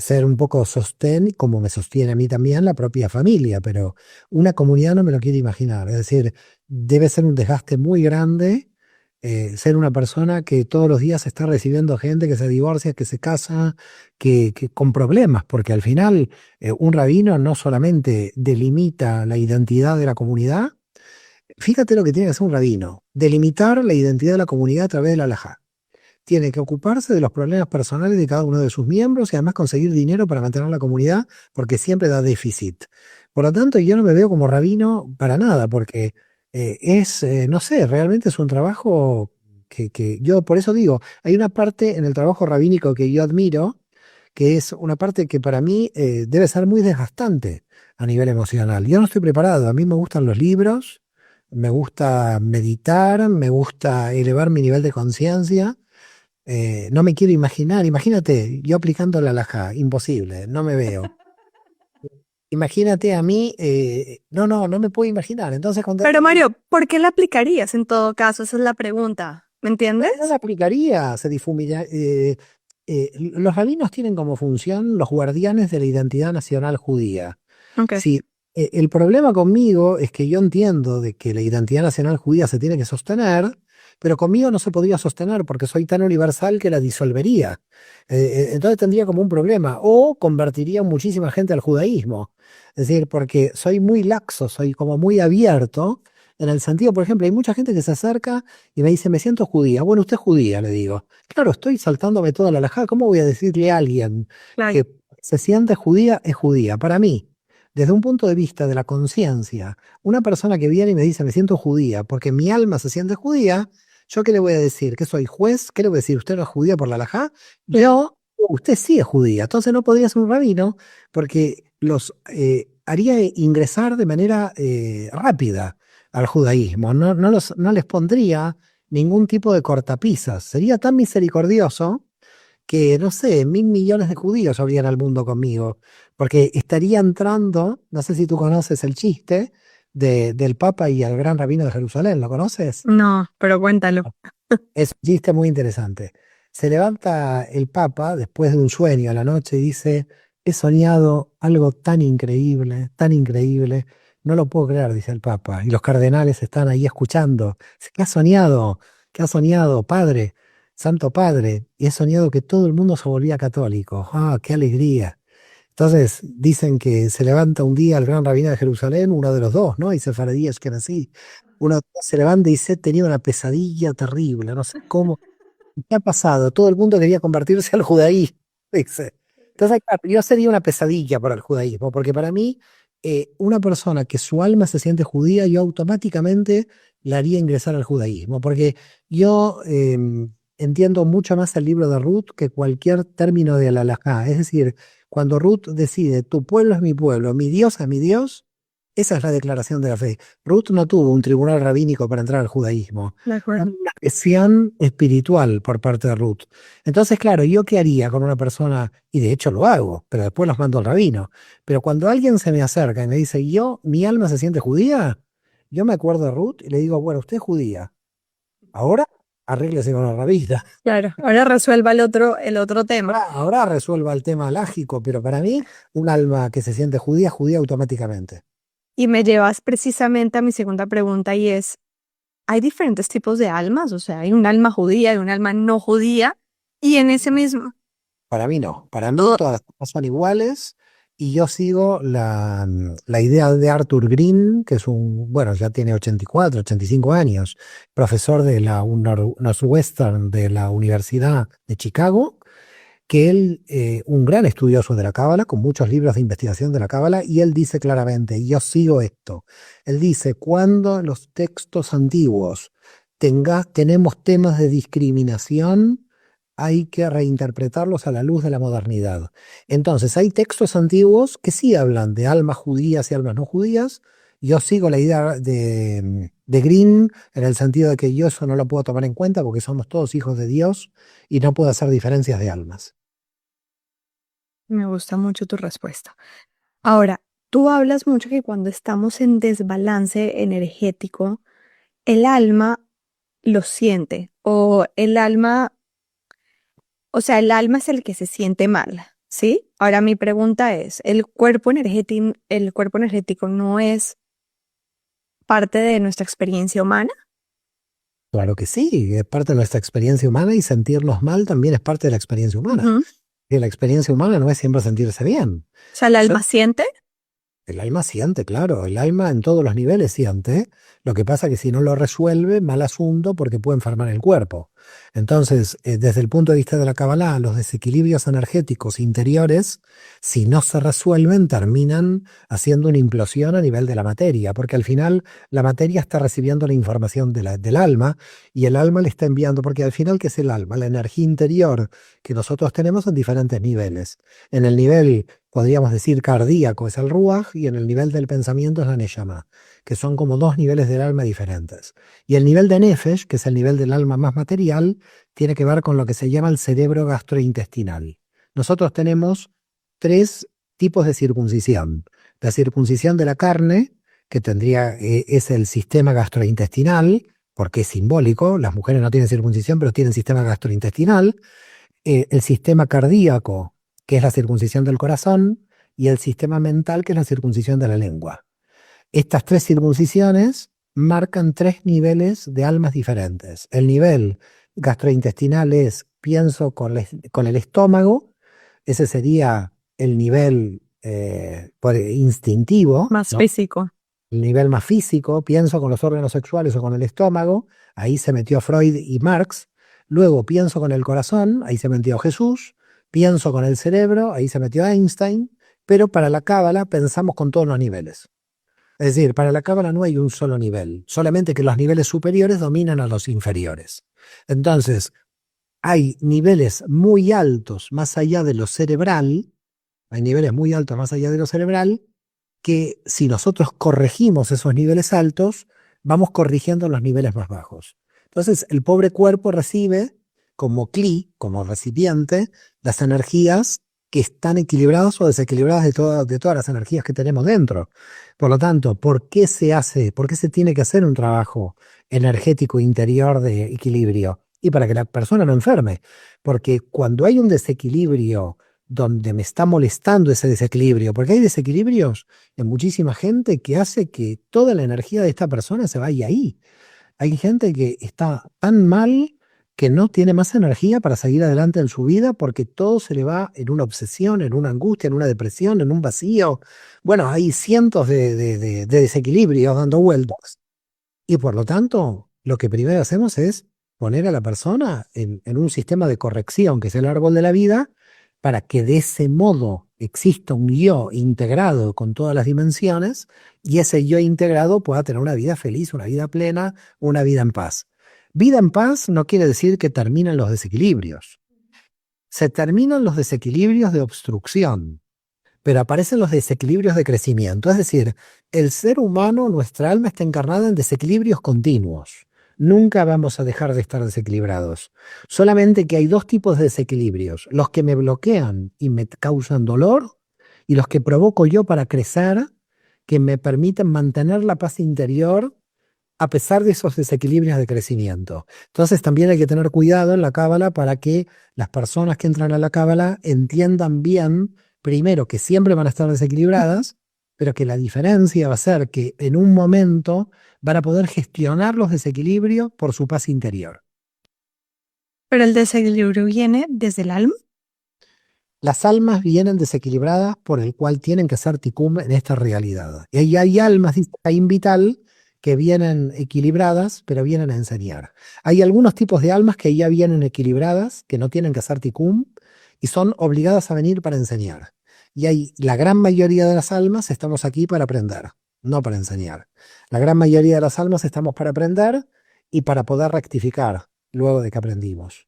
S2: ser un poco sostén, como me sostiene a mí también la propia familia, pero una comunidad no me lo quiero imaginar. Es decir, debe ser un desgaste muy grande ser una persona que todos los días está recibiendo gente que se divorcia, que se casa, que con problemas, porque al final un rabino no solamente delimita la identidad de la comunidad, fíjate lo que tiene que hacer un rabino, delimitar la identidad de la comunidad a través de la halajá. Tiene que ocuparse de los problemas personales de cada uno de sus miembros y además conseguir dinero para mantener la comunidad porque siempre da déficit. Por lo tanto, yo no me veo como rabino para nada porque no sé, realmente es un trabajo que yo, por eso digo, hay una parte en el trabajo rabínico que yo admiro, que es una parte que para mí debe ser muy desgastante a nivel emocional. Yo no estoy preparado, a mí me gustan los libros, me gusta meditar, me gusta elevar mi nivel de conciencia. No me quiero imaginar, imagínate, yo aplicando la alajá, imposible, no me veo. Imagínate a mí, no me puedo imaginar. Entonces, cuando
S1: Pero
S2: alguien me dice,
S1: Mario, ¿por qué la aplicarías en todo caso? Esa es la pregunta. ¿Me
S2: no la
S1: entiendes?
S2: aplicaría, se difuminaría. Los rabinos tienen como función los guardianes de la identidad nacional judía.
S1: Ok,
S2: Sí, el problema conmigo es que yo entiendo de que la identidad nacional judía se tiene que sostener, pero conmigo no se podría sostener porque soy tan universal que la disolvería. Entonces tendría como un problema o convertiría muchísima gente al judaísmo. Es decir, porque soy muy laxo, soy como muy abierto. En el sentido, por ejemplo, hay mucha gente que se acerca y me dice, me siento judía. Bueno, usted es judía, le digo. Claro, estoy saltándome toda la alajá. ¿Cómo voy a decirle a alguien
S1: claro.
S2: que se siente judía es judía? Para mí desde un punto de vista de la conciencia, una persona que viene y me dice, me siento judía, porque mi alma se siente judía, ¿yo qué le voy a decir? ¿Que soy juez? ¿Qué le voy a decir? ¿Usted no es judía por la halajá? Yo, usted sí es judía. Entonces no podría ser un rabino porque los haría ingresar de manera rápida al judaísmo. No les pondría ningún tipo de cortapisas. Sería tan misericordioso que, no sé, 1.000 millones de judíos habrían al mundo conmigo, porque estaría entrando, no sé si tú conoces el chiste del Papa y el gran rabino de Jerusalén, ¿lo conoces?
S1: No, pero cuéntalo.
S2: Es un chiste muy interesante. Se levanta el Papa después de un sueño a la noche y dice, he soñado algo tan increíble, no lo puedo creer, dice el Papa. Y los cardenales están ahí escuchando. Dice, ¿qué has soñado? ¿Qué has soñado, Padre? Santo Padre. Y he soñado que todo el mundo se volvía católico. ¡Ah, qué alegría! Entonces dicen que se levanta un día el gran rabino de Jerusalén, uno de los dos, ¿no? Y Sefaradí Ashkenazí. Uno se levanta y dice, tenía una pesadilla terrible, no sé cómo. ¿Qué ha pasado? Todo el mundo quería convertirse al judaísmo, dice. Entonces, claro, yo sería una pesadilla para el judaísmo, porque para mí, una persona que su alma se siente judía, yo automáticamente la haría ingresar al judaísmo, porque yo entiendo mucho más el libro de Ruth que cualquier término de la halajá. Es decir, cuando Ruth decide, tu pueblo es mi pueblo, mi Dios es mi Dios, esa es la declaración de la fe. Ruth no tuvo un tribunal rabínico para entrar al judaísmo.
S1: De acuerdo.
S2: Una presión espiritual por parte de Ruth. Entonces, claro, ¿yo qué haría con una persona? Y de hecho lo hago, pero después los mando al rabino. Pero cuando alguien se me acerca y me dice, mi alma se siente judía, yo me acuerdo de Ruth y le digo, bueno, usted es judía. Ahora arréglese con la rabita.
S1: Claro, ahora resuelva el otro tema.
S2: Ahora resuelva el tema lágico, pero para mí, un alma que se siente judía, judía automáticamente.
S1: Y me llevas precisamente a mi segunda pregunta y es, ¿hay diferentes tipos de almas? O sea, hay un alma judía y un alma no judía. Y en ese mismo,
S2: Para mí no. Para mí todas las almas son iguales. Y yo sigo la idea de Arthur Green, que es bueno, ya tiene 84, 85 años, profesor de la Northwestern de la Universidad de Chicago, que él, un gran estudioso de la Cábala, con muchos libros de investigación de la Cábala, y él dice claramente, y yo sigo esto, él dice, cuando en los textos antiguos tenemos temas de discriminación, hay que reinterpretarlos a la luz de la modernidad. Entonces, hay textos antiguos que sí hablan de almas judías y almas no judías. Yo sigo la idea de Green en el sentido de que yo eso no lo puedo tomar en cuenta porque somos todos hijos de Dios y no puedo hacer diferencias de almas.
S1: me gusta mucho tu respuesta. Ahora, tú hablas mucho que cuando estamos en desbalance energético, el alma lo siente o sea, el alma es el que se siente mal, ¿sí? Ahora mi pregunta es, ¿el cuerpo energético no es parte de nuestra experiencia humana?
S2: Claro que sí, es parte de nuestra experiencia humana y sentirnos mal también es parte de la experiencia humana.
S1: Ujú.
S2: Y la experiencia humana no es siempre sentirse bien.
S1: O sea, ¿el alma siente?
S2: El alma siente, claro, el alma en todos los niveles siente. Lo que pasa es que si no lo resuelve, mal asunto porque puede enfermar el cuerpo. Entonces, desde el punto de vista de la Kabbalah, los desequilibrios energéticos interiores, si no se resuelven, terminan haciendo una implosión a nivel de la materia, porque al final la materia está recibiendo la información del alma y el alma le está enviando, porque al final, ¿qué es el alma? La energía interior que nosotros tenemos en diferentes niveles. En el nivel podríamos decir cardíaco es el ruaj y en el nivel del pensamiento es la neyama, que son como dos niveles del alma diferentes. Y el nivel de nefesh, que es el nivel del alma más material, tiene que ver con lo que se llama el cerebro gastrointestinal. Nosotros tenemos tres tipos de circuncisión. La circuncisión de la carne, que es el sistema gastrointestinal, porque es simbólico, las mujeres no tienen circuncisión, pero tienen sistema gastrointestinal. El sistema cardíaco, que es la circuncisión del corazón, y el sistema mental, que es la circuncisión de la lengua. Estas tres circuncisiones marcan tres niveles de almas diferentes. El nivel gastrointestinal es pienso con el estómago, ese sería el nivel instintivo,
S1: Más
S2: ¿no?
S1: físico.
S2: El nivel más físico, pienso con los órganos sexuales o con el estómago, ahí se metió Freud y Marx. Luego pienso con el corazón, ahí se metió Jesús. Pienso con el cerebro, ahí se metió Einstein. Pero para la cábala pensamos con todos los niveles. Es decir, para la cábala no hay un solo nivel, solamente que los niveles superiores dominan a los inferiores. Entonces, hay niveles muy altos más allá de lo cerebral, hay niveles muy altos más allá de lo cerebral, que si nosotros corregimos esos niveles altos, vamos corrigiendo los niveles más bajos. Entonces, el pobre cuerpo recibe como cli, como recipiente, las energías que están equilibradas o desequilibradas de todas las energías que tenemos dentro. Por lo tanto, ¿por qué se tiene que hacer un trabajo energético interior de equilibrio? Y para que la persona no enferme. Porque cuando hay un desequilibrio donde me está molestando ese desequilibrio, porque hay desequilibrios en muchísima gente que hace que toda la energía de esta persona se vaya ahí. Hay gente que está tan mal que no tiene más energía para seguir adelante en su vida porque todo se le va en una obsesión, en una angustia, en una depresión, en un vacío. Bueno, hay cientos de desequilibrios dando vueltas. Y por lo tanto, lo que primero hacemos es poner a la persona en un sistema de corrección, que es el árbol de la vida, para que de ese modo exista un yo integrado con todas las dimensiones y ese yo integrado pueda tener una vida feliz, una vida plena, una vida en paz. Vida en paz no quiere decir que terminan los desequilibrios. Se terminan los desequilibrios de obstrucción, pero aparecen los desequilibrios de crecimiento. Es decir, el ser humano, nuestra alma está encarnada en desequilibrios continuos. Nunca vamos a dejar de estar desequilibrados. Solamente que hay dos tipos de desequilibrios, los que me bloquean y me causan dolor y los que provoco yo para crecer, que me permiten mantener la paz interior a pesar de esos desequilibrios de crecimiento. Entonces también hay que tener cuidado en la cábala para que las personas que entran a la cábala entiendan bien, primero, que siempre van a estar desequilibradas, pero que la diferencia va a ser que en un momento van a poder gestionar los desequilibrios por su paz interior.
S1: Pero el desequilibrio viene desde el alma.
S2: Las almas vienen desequilibradas por el cual tienen que hacer ticum en esta realidad. Y ahí hay almas, dice Caín Vital, que vienen equilibradas, pero vienen a enseñar. Hay algunos tipos de almas que ya vienen equilibradas, que no tienen que hacer ticum, y son obligadas a venir para enseñar. Y hay la gran mayoría de las almas estamos aquí para aprender, no para enseñar. La gran mayoría de las almas estamos para aprender y para poder rectificar luego de que aprendimos.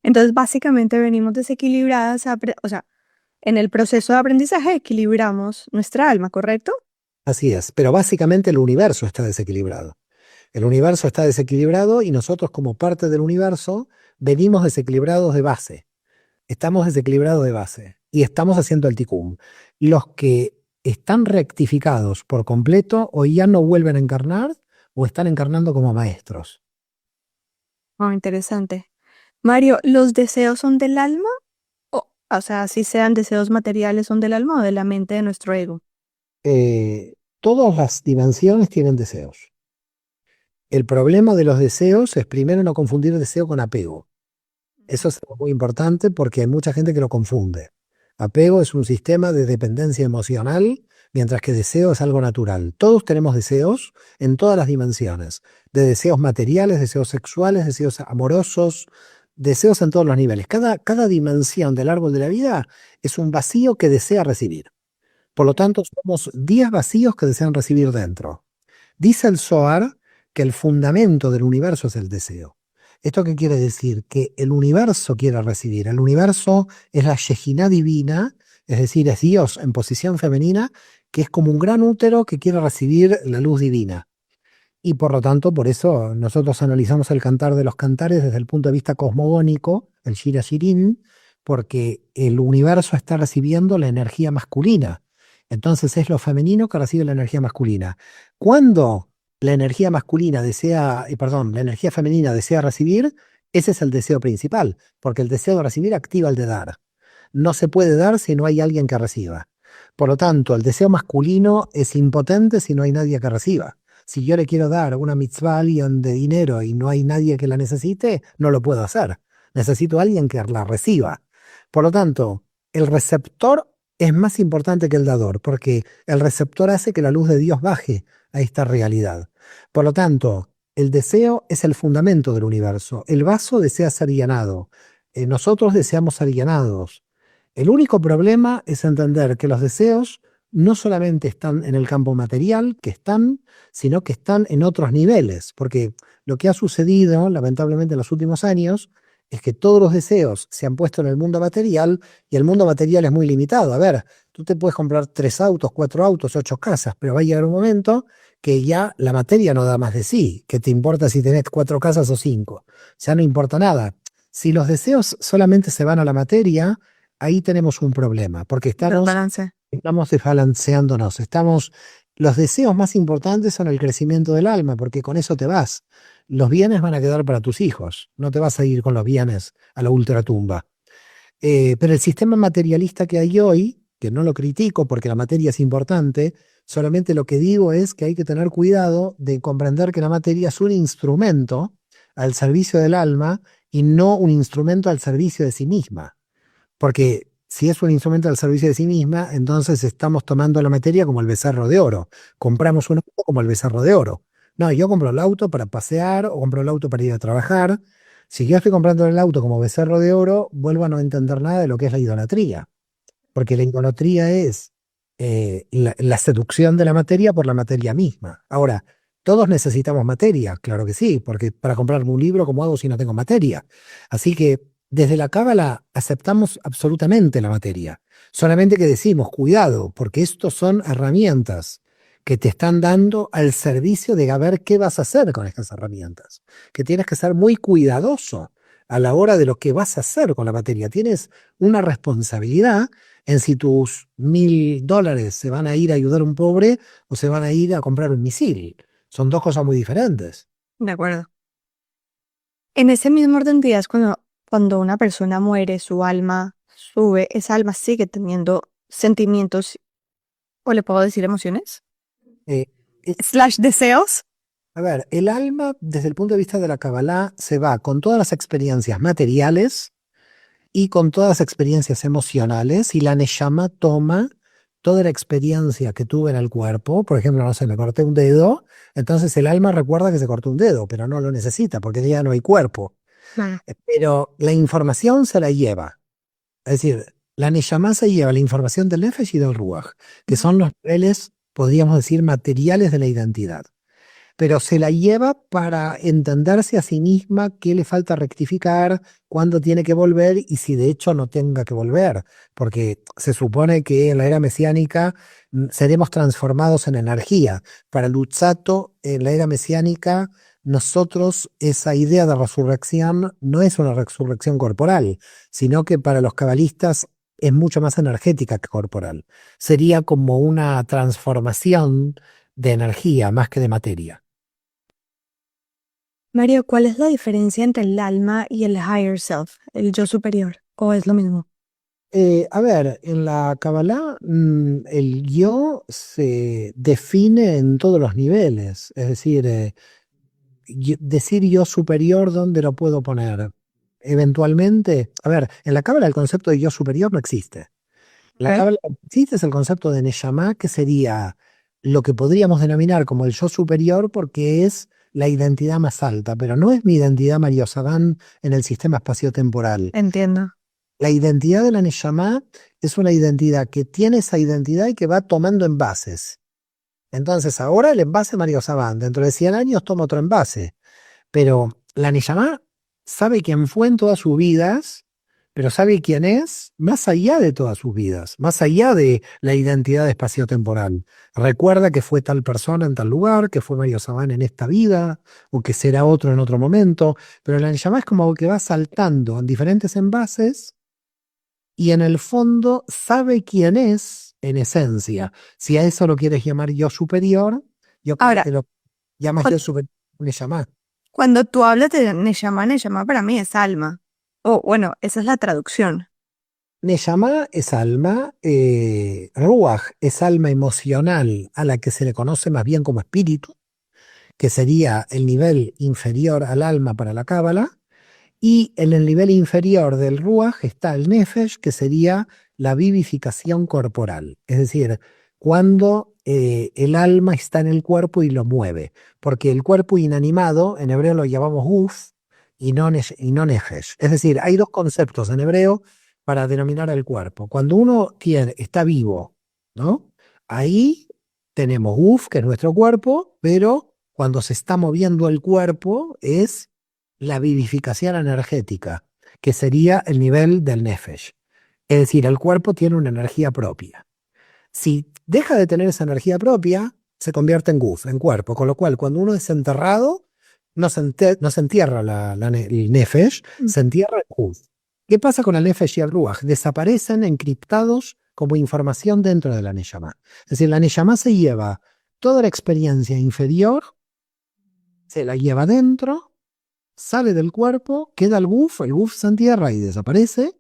S1: Entonces, básicamente venimos desequilibradas, o sea, en el proceso de aprendizaje equilibramos nuestra alma, ¿correcto?
S2: Así es, pero básicamente el universo está desequilibrado. El universo está desequilibrado y nosotros como parte del universo venimos desequilibrados de base. Estamos desequilibrados de base y estamos haciendo el tikkun. Los que están rectificados por completo o ya no vuelven a encarnar o están encarnando como maestros.
S1: Oh, interesante. Mario, ¿los deseos son del alma? O sea, si sean deseos materiales, ¿son del alma o de la mente de nuestro ego?
S2: Todas las dimensiones tienen deseos. El problema de los deseos es primero no confundir deseo con apego. Eso es algo muy importante porque hay mucha gente que lo confunde. Apego es un sistema de dependencia emocional, mientras que deseo es algo natural. Todos tenemos deseos en todas las dimensiones, de deseos materiales, deseos sexuales, deseos amorosos, deseos en todos los niveles. Cada dimensión del árbol de la vida es un vacío que desea recibir. Por lo tanto, somos 10 vacíos que desean recibir dentro. Dice el Zohar que el fundamento del universo es el deseo. ¿Esto qué quiere decir? Que el universo quiere recibir. El universo es la Shejinah divina, es decir, es Dios en posición femenina, que es como un gran útero que quiere recibir la luz divina. Y por lo tanto, por eso nosotros analizamos el cantar de los cantares desde el punto de vista cosmogónico, el Shira Shirin, porque el universo está recibiendo la energía masculina. Entonces es lo femenino que recibe la energía masculina. Cuando la energía masculina desea, perdón, la energía femenina desea recibir, ese es el deseo principal, porque el deseo de recibir activa el de dar. No se puede dar si no hay alguien que reciba. Por lo tanto, el deseo masculino es impotente si no hay nadie que reciba. Si yo le quiero dar una mitzvah a alguien de dinero y no hay nadie que la necesite, no lo puedo hacer. Necesito a alguien que la reciba. Por lo tanto, el receptor es más importante que el dador, porque el receptor hace que la luz de Dios baje a esta realidad. Por lo tanto, el deseo es el fundamento del universo. El vaso desea ser llenado. Nosotros deseamos ser llenados. El único problema es entender que los deseos no solamente están en el campo material, que están, sino que están en otros niveles, porque lo que ha sucedido, lamentablemente, en los últimos años, es que todos los deseos se han puesto en el mundo material y el mundo material es muy limitado. A ver, tú te puedes comprar 3 autos, 4 autos, 8 casas, pero va a llegar un momento que ya la materia no da más de sí, que te importa si tenés 4 casas o 5, ya no importa nada. Si los deseos solamente se van a la materia, ahí tenemos un problema, porque
S1: Desbalance.
S2: estamos desbalanceándonos. Los deseos más importantes son el crecimiento del alma, porque con eso te vas. Los bienes van a quedar para tus hijos, no te vas a ir con los bienes a la ultratumba. Pero el sistema materialista que hay hoy, que no lo critico porque la materia es importante, solamente lo que digo es que hay que tener cuidado de comprender que la materia es un instrumento al servicio del alma y no un instrumento al servicio de sí misma. Porque si es un instrumento al servicio de sí misma, entonces estamos tomando la materia como el becerro de oro. Compramos un auto como el becerro de oro. No, yo compro el auto para pasear o compro el auto para ir a trabajar. Si yo estoy comprando el auto como becerro de oro, vuelvo a no entender nada de lo que es la idolatría. Porque la idolatría es la seducción de la materia por la materia misma. Ahora, todos necesitamos materia, claro que sí, porque para comprarme un libro, ¿cómo hago si no tengo materia? Así que desde la Cábala aceptamos absolutamente la materia. Solamente que decimos, cuidado, porque estos son herramientas que te están dando al servicio de a ver qué vas a hacer con estas herramientas. Que tienes que ser muy cuidadoso a la hora de lo que vas a hacer con la materia. Tienes una responsabilidad en si tus $1000 se van a ir a ayudar a un pobre o se van a ir a comprar un misil. Son dos cosas muy diferentes.
S1: De acuerdo. En ese mismo orden de ideas, cuando una persona muere, su alma sube, esa alma sigue teniendo sentimientos, o le puedo decir emociones,
S2: Eh, es-
S1: slash deseos.
S2: a ver, el alma, desde el punto de vista de la Kabbalah, se va con todas las experiencias materiales y con todas las experiencias emocionales, y la Neshama toma toda la experiencia que tuve en el cuerpo. Por ejemplo, no sé, me corté un dedo, entonces el alma recuerda que se cortó un dedo, pero no lo necesita porque ya no hay cuerpo.
S1: Claro.
S2: Pero la información se la lleva. Es decir, la Neshama se lleva la información del Nefesh y del Ruach, que son los niveles, podríamos decir, materiales de la identidad, pero se la lleva para entenderse a sí misma qué le falta rectificar, cuándo tiene que volver y si de hecho no tenga que volver, porque se supone que en la era mesiánica seremos transformados en energía. Para Luzzatto, en la era mesiánica, nosotros esa idea de resurrección no es una resurrección corporal, sino que para los cabalistas es mucho más energética que corporal. Sería como una transformación de energía más que de materia.
S1: Mario, ¿cuál es la diferencia entre el alma y el higher self, el yo superior? ¿O es lo mismo?
S2: A ver, en la Kabbalah, el yo se define en todos los niveles. Es decir, decir yo superior, ¿dónde lo puedo poner? Eventualmente, a ver, en la Kabbalah el concepto de yo superior no existe. La
S1: Ok.
S2: Kabbalah lo que existe es el concepto de Neshama, que sería lo que podríamos denominar como el yo superior, porque es la identidad más alta, pero no es mi identidad Mario Sadán en el sistema espaciotemporal.
S1: Entiendo.
S2: La identidad de la Neshama es una identidad que tiene esa identidad y que va tomando envases. Entonces, ahora el envase Mario Sabán, dentro de 100 años toma otro envase. Pero la Neshama sabe quién fue en todas sus vidas, pero sabe quién es más allá de todas sus vidas, más allá de la identidad espaciotemporal. Recuerda que fue tal persona en tal lugar, que fue Mario Sabán en esta vida, o que será otro en otro momento. Pero la Neshama es como que va saltando en diferentes envases y en el fondo sabe quién es en esencia. Si a eso lo quieres llamar yo superior, yo creo
S1: Ahora,
S2: que lo llamas
S1: cu-
S2: yo superior, le llamás.
S1: cuando tú hablas de Neshama para mí es alma. O bueno, esa es la traducción.
S2: Neshama es alma, Ruach es alma emocional a la que se le conoce más bien como espíritu, que sería el nivel inferior al alma para la Cábala. Y en el nivel inferior del Ruach está el Nefesh, que sería la vivificación corporal. Es decir, cuando el alma está en el cuerpo y lo mueve. Porque el cuerpo inanimado, en hebreo lo llamamos Guf y no Nefesh. Es decir, hay dos conceptos en hebreo para denominar el cuerpo. Cuando uno está vivo, ¿no? Ahí tenemos Guf, que es nuestro cuerpo, pero cuando se está moviendo el cuerpo es la vivificación energética, que sería el nivel del Nefesh. Es decir, el cuerpo tiene una energía propia. Si deja de tener esa energía propia, se convierte en guf, en cuerpo, con lo cual cuando uno es enterrado, no se entierra el Nefesh,
S1: Mm.
S2: se entierra el guf. ¿Qué pasa con el Nefesh y el Ruach? Desaparecen encriptados como información dentro de la Neshama. Es decir, la Neshama se lleva toda la experiencia inferior, se la lleva dentro, sale del cuerpo, queda el guf se entierra y desaparece,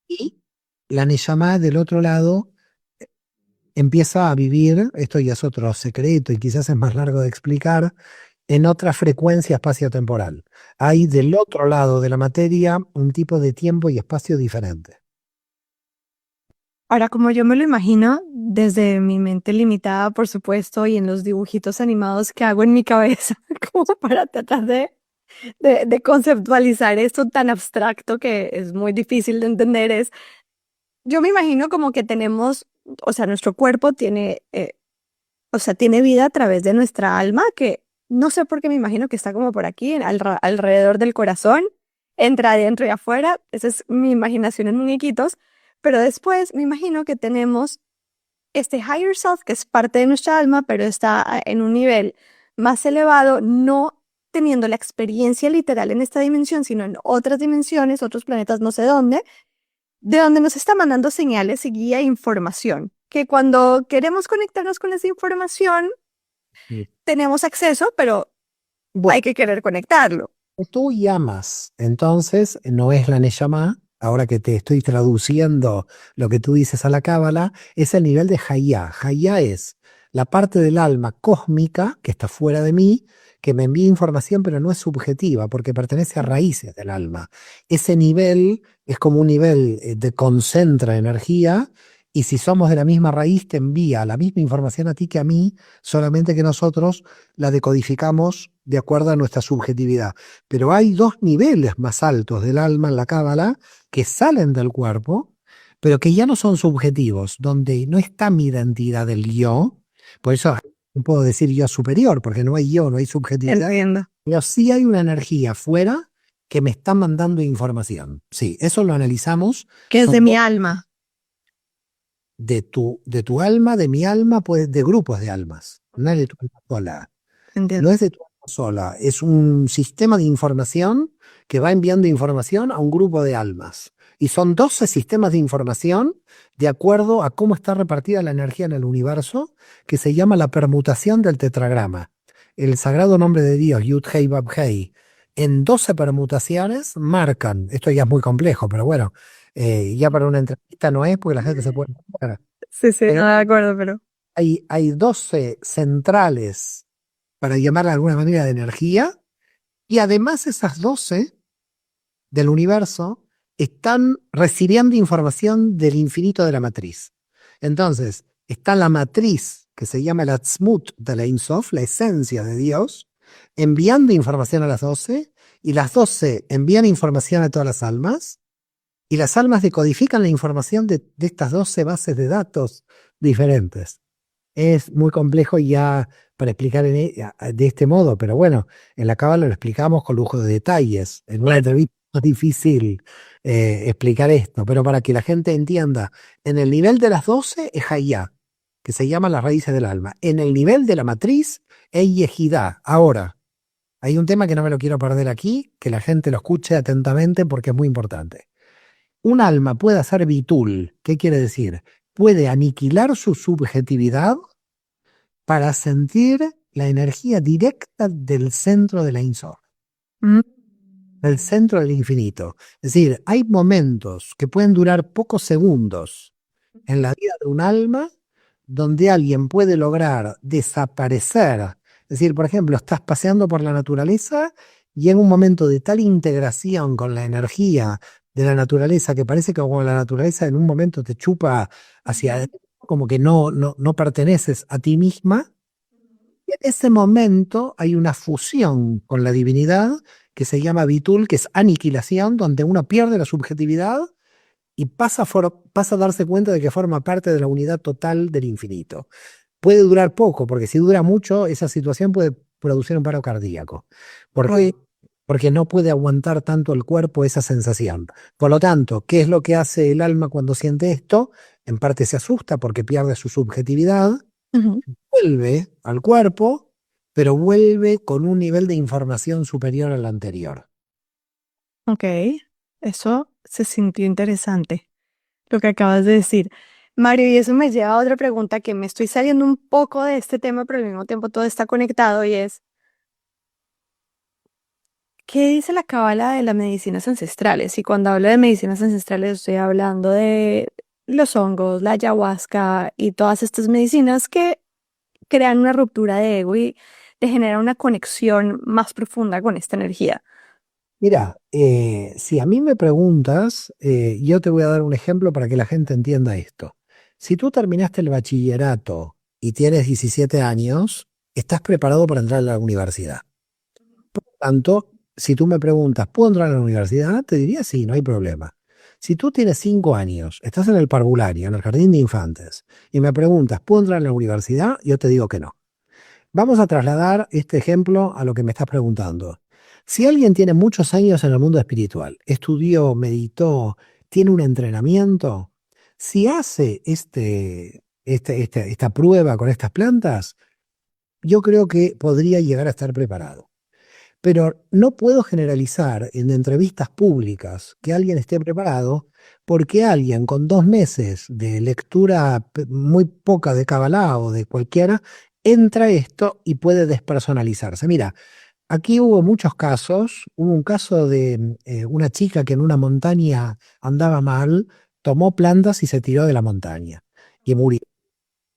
S2: y la Neyamá del otro lado empieza a vivir, esto ya es otro secreto y quizás es más largo de explicar, en otra frecuencia espaciotemporal. Hay del otro lado de la materia un tipo de tiempo y espacio diferente.
S1: Ahora, como yo me lo imagino, desde mi mente limitada, por supuesto, y en los dibujitos animados que hago en mi cabeza, como para tratar de conceptualizar esto tan abstracto que es muy difícil de entender, yo me imagino como que tenemos, o sea, nuestro cuerpo tiene, o sea, tiene vida a través de nuestra alma, que no sé por qué me imagino que está como por aquí, alrededor del corazón, entra adentro y afuera, esa es mi imaginación en muñequitos, pero después me imagino que tenemos este higher self, que es parte de nuestra alma, pero está en un nivel más elevado, no teniendo la experiencia literal en esta dimensión, sino en otras dimensiones, otros planetas, no sé dónde, de donde nos está mandando señales y guía e información, que cuando queremos conectarnos con esa información,
S2: Sí.
S1: Tenemos acceso, pero hay
S2: Bueno,
S1: que querer conectarlo.
S2: tú llamas, entonces no es la Neyamá, ahora que te estoy traduciendo lo que tú dices a la Cábala, es el nivel de Hayá. Hayá es la parte del alma cósmica que está fuera de mí, que me envía información, pero no es subjetiva, porque pertenece a raíces del alma. Ese nivel es como un nivel de concentra energía, y si somos de la misma raíz, te envía la misma información a ti que a mí, solamente que nosotros la decodificamos de acuerdo a nuestra subjetividad. Pero hay dos niveles más altos del alma en la Cábala que salen del cuerpo, pero que ya no son subjetivos, donde no está mi identidad del yo. Por eso no puedo decir yo superior, porque no hay yo, no hay subjetividad,
S1: Entiendo.
S2: pero sí hay una energía afuera que me está mandando información. Sí, eso lo analizamos.
S1: Que es
S2: Son
S1: de
S2: dos
S1: mi alma.
S2: de tu alma, de mi alma, pues de grupos de almas, no es de tu alma sola. No
S1: Entiendo.
S2: es de tu alma sola, es un sistema de información que va enviando información a un grupo de almas. Y son 12 sistemas de información de acuerdo a cómo está repartida la energía en el universo, que se llama la permutación del tetragrama. El sagrado nombre de Dios, Yud Hei Bab Hei, en 12 permutaciones marcan, esto ya es muy complejo, pero bueno, ya para una entrevista no es porque la gente se puede...
S1: Sí, sí,
S2: Pero
S1: no de acuerdo, pero
S2: hay 12 centrales, para llamar de alguna manera, de energía, y además esas 12 del universo están recibiendo información del infinito de la matriz. Entonces, está la matriz que se llama el Atzmut de la Ein Sof, la esencia de Dios, enviando información a las 12, y las 12 envían información a todas las almas, y las almas decodifican la información de estas 12 bases de datos diferentes. Es muy complejo ya para explicar de este modo, pero bueno, en la cábala lo explicamos con lujo de detalles. En una entrevista es difícil explicar esto, pero para que la gente entienda, en el nivel de las 12 es Hayá, que se llama las raíces del alma. En el nivel de la matriz es Yehidá. Ahora, hay un tema que no me lo quiero perder aquí, que la gente lo escuche atentamente porque es muy importante. Un alma puede hacer bitul. ¿Qué quiere decir? Puede aniquilar su subjetividad para sentir la energía directa del centro de la Ein Sof,
S1: mm,
S2: del centro del infinito. Es decir, hay momentos que pueden durar pocos segundos en la vida de un alma donde alguien puede lograr desaparecer. Es decir, por ejemplo, estás paseando por la naturaleza y en un momento de tal integración con la energía de la naturaleza que parece que como la naturaleza en un momento te chupa hacia adentro, como que no perteneces a ti misma. Y en ese momento hay una fusión con la divinidad que se llama Bitul, que es aniquilación, donde uno pierde la subjetividad y pasa a darse cuenta de que forma parte de la unidad total del infinito. Puede durar poco, porque si dura mucho, esa situación puede producir un paro cardíaco. ¿Por
S1: uy,
S2: qué? Porque no puede aguantar tanto el cuerpo esa sensación. Por lo tanto, ¿qué es lo que hace el alma cuando siente esto? En parte se asusta porque pierde su subjetividad,
S1: ujú,
S2: vuelve al cuerpo, pero vuelve con un nivel de información superior al anterior.
S1: ok, eso se sintió interesante, lo que acabas de decir. Mario, y eso me lleva a otra pregunta que me estoy saliendo un poco de este tema, pero al mismo tiempo todo está conectado y es, ¿qué dice la cábala de las medicinas ancestrales? Y cuando hablo de medicinas ancestrales estoy hablando de los hongos, la ayahuasca y todas estas medicinas que crean una ruptura de ego y te generan una conexión más profunda con esta energía.
S2: Mira, si a mí me preguntas, yo te voy a dar un ejemplo para que la gente entienda esto. Si tú terminaste el bachillerato y tienes 17 años, estás preparado para entrar a la universidad. Tanto, si tú me preguntas, ¿puedo entrar a la universidad? Te diría sí, no hay problema. Si tú tienes 5 años, estás en el parvulario, en el jardín de infantes, y me preguntas, ¿puedo entrar a la universidad? Yo te digo que no. Vamos a trasladar este ejemplo a lo que me estás preguntando. Si alguien tiene muchos años en el mundo espiritual, estudió, meditó, tiene un entrenamiento, si hace esta prueba con estas plantas, yo creo que podría llegar a estar preparado. Pero no puedo generalizar en entrevistas públicas que alguien esté preparado porque alguien con 2 meses de lectura muy poca de Kabbalah o de cualquiera entra esto y puede despersonalizarse. Mira, aquí hubo muchos casos. Hubo un caso de una chica que en una montaña andaba mal, tomó plantas y se tiró de la montaña y murió.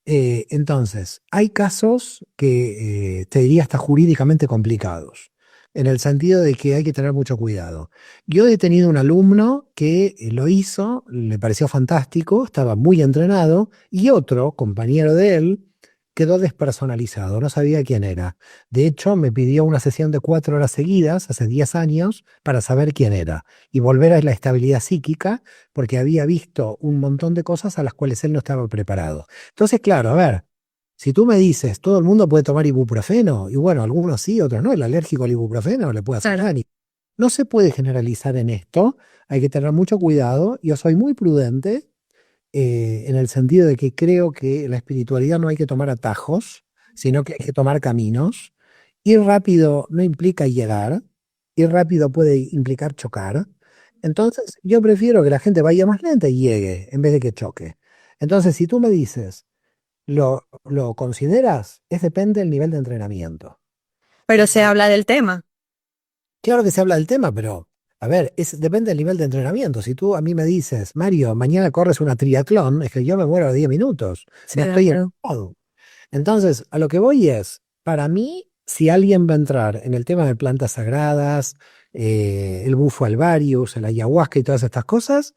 S2: Entonces, hay casos que te diría hasta jurídicamente complicados, en el sentido de que hay que tener mucho cuidado. Yo he tenido un alumno que lo hizo, le pareció fantástico, estaba muy entrenado, y otro compañero de él quedó despersonalizado, no sabía quién era. De hecho, me pidió una sesión de 4 horas seguidas, hace 10 años, para saber quién era y volver a la estabilidad psíquica, porque había visto un montón de cosas a las cuales él no estaba preparado. Entonces, claro, a ver, si tú me dices, todo el mundo puede tomar ibuprofeno, y bueno, algunos sí, otros no, el alérgico al ibuprofeno le puede hacer
S1: Claro.
S2: daño. No se puede generalizar en esto, hay que tener mucho cuidado. Yo soy muy prudente en el sentido de que creo que la espiritualidad no hay que tomar atajos, sino que hay que tomar caminos. Ir rápido no implica llegar, ir rápido puede implicar chocar. Entonces, yo prefiero que la gente vaya más lenta y llegue en vez de que choque. Entonces, si tú me dices, ¿lo consideras? Es depende del nivel de entrenamiento.
S1: Pero se habla del tema.
S2: Claro que se habla del tema, pero a ver, depende del nivel de entrenamiento. Si tú a mí me dices, Mario, mañana corres una triatlón, es que yo me muero a 10 minutos.
S1: Sí,
S2: No
S1: de
S2: estoy en
S1: acuerdo.
S2: modo. Entonces, a lo que voy es, para mí, si alguien va a entrar en el tema de plantas sagradas, el bufo alvarius, el ayahuasca y todas estas cosas,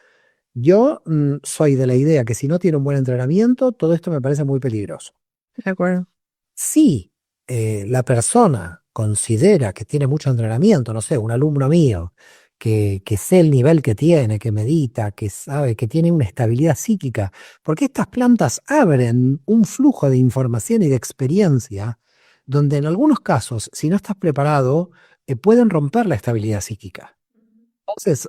S2: yo soy de la idea que si no tiene un buen entrenamiento, todo esto me parece muy peligroso.
S1: De acuerdo.
S2: Si la persona considera que tiene mucho entrenamiento, no sé, un alumno mío, que sé el nivel que tiene, que medita, que sabe, que tiene una estabilidad psíquica, porque estas plantas abren un flujo de información y de experiencia, donde en algunos casos, si no estás preparado, pueden romper la estabilidad psíquica. Entonces,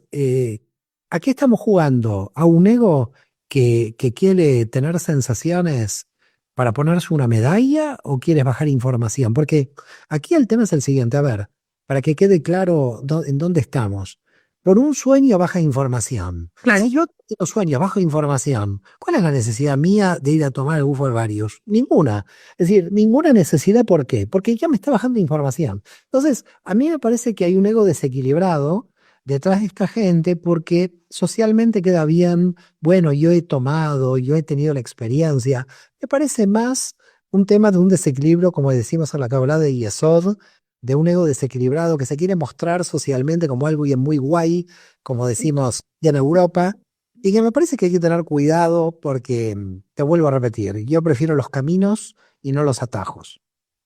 S2: aquí estamos jugando a un ego que quiere tener sensaciones para ponerse una medalla o quieres bajar información. Porque aquí el tema es el siguiente, a ver, para que quede claro en dónde estamos. Por un sueño baja información.
S1: Claro.
S2: Si yo tengo sueños bajo información, ¿cuál es la necesidad mía de ir a tomar el bufo varios? Ninguna. Es decir, ninguna necesidad. ¿Por qué? Porque ya me está bajando información. Entonces, a mí me parece que hay un ego desequilibrado detrás de esta gente porque socialmente queda bien, bueno, yo he tomado, yo he tenido la experiencia. Me parece más un tema de un desequilibrio, como decimos en la Kabbalah de Yesod, de un ego desequilibrado que se quiere mostrar socialmente como algo bien muy guay, como decimos ya en Europa, y que me parece que hay que tener cuidado porque, te vuelvo a repetir, yo prefiero los caminos y no los atajos.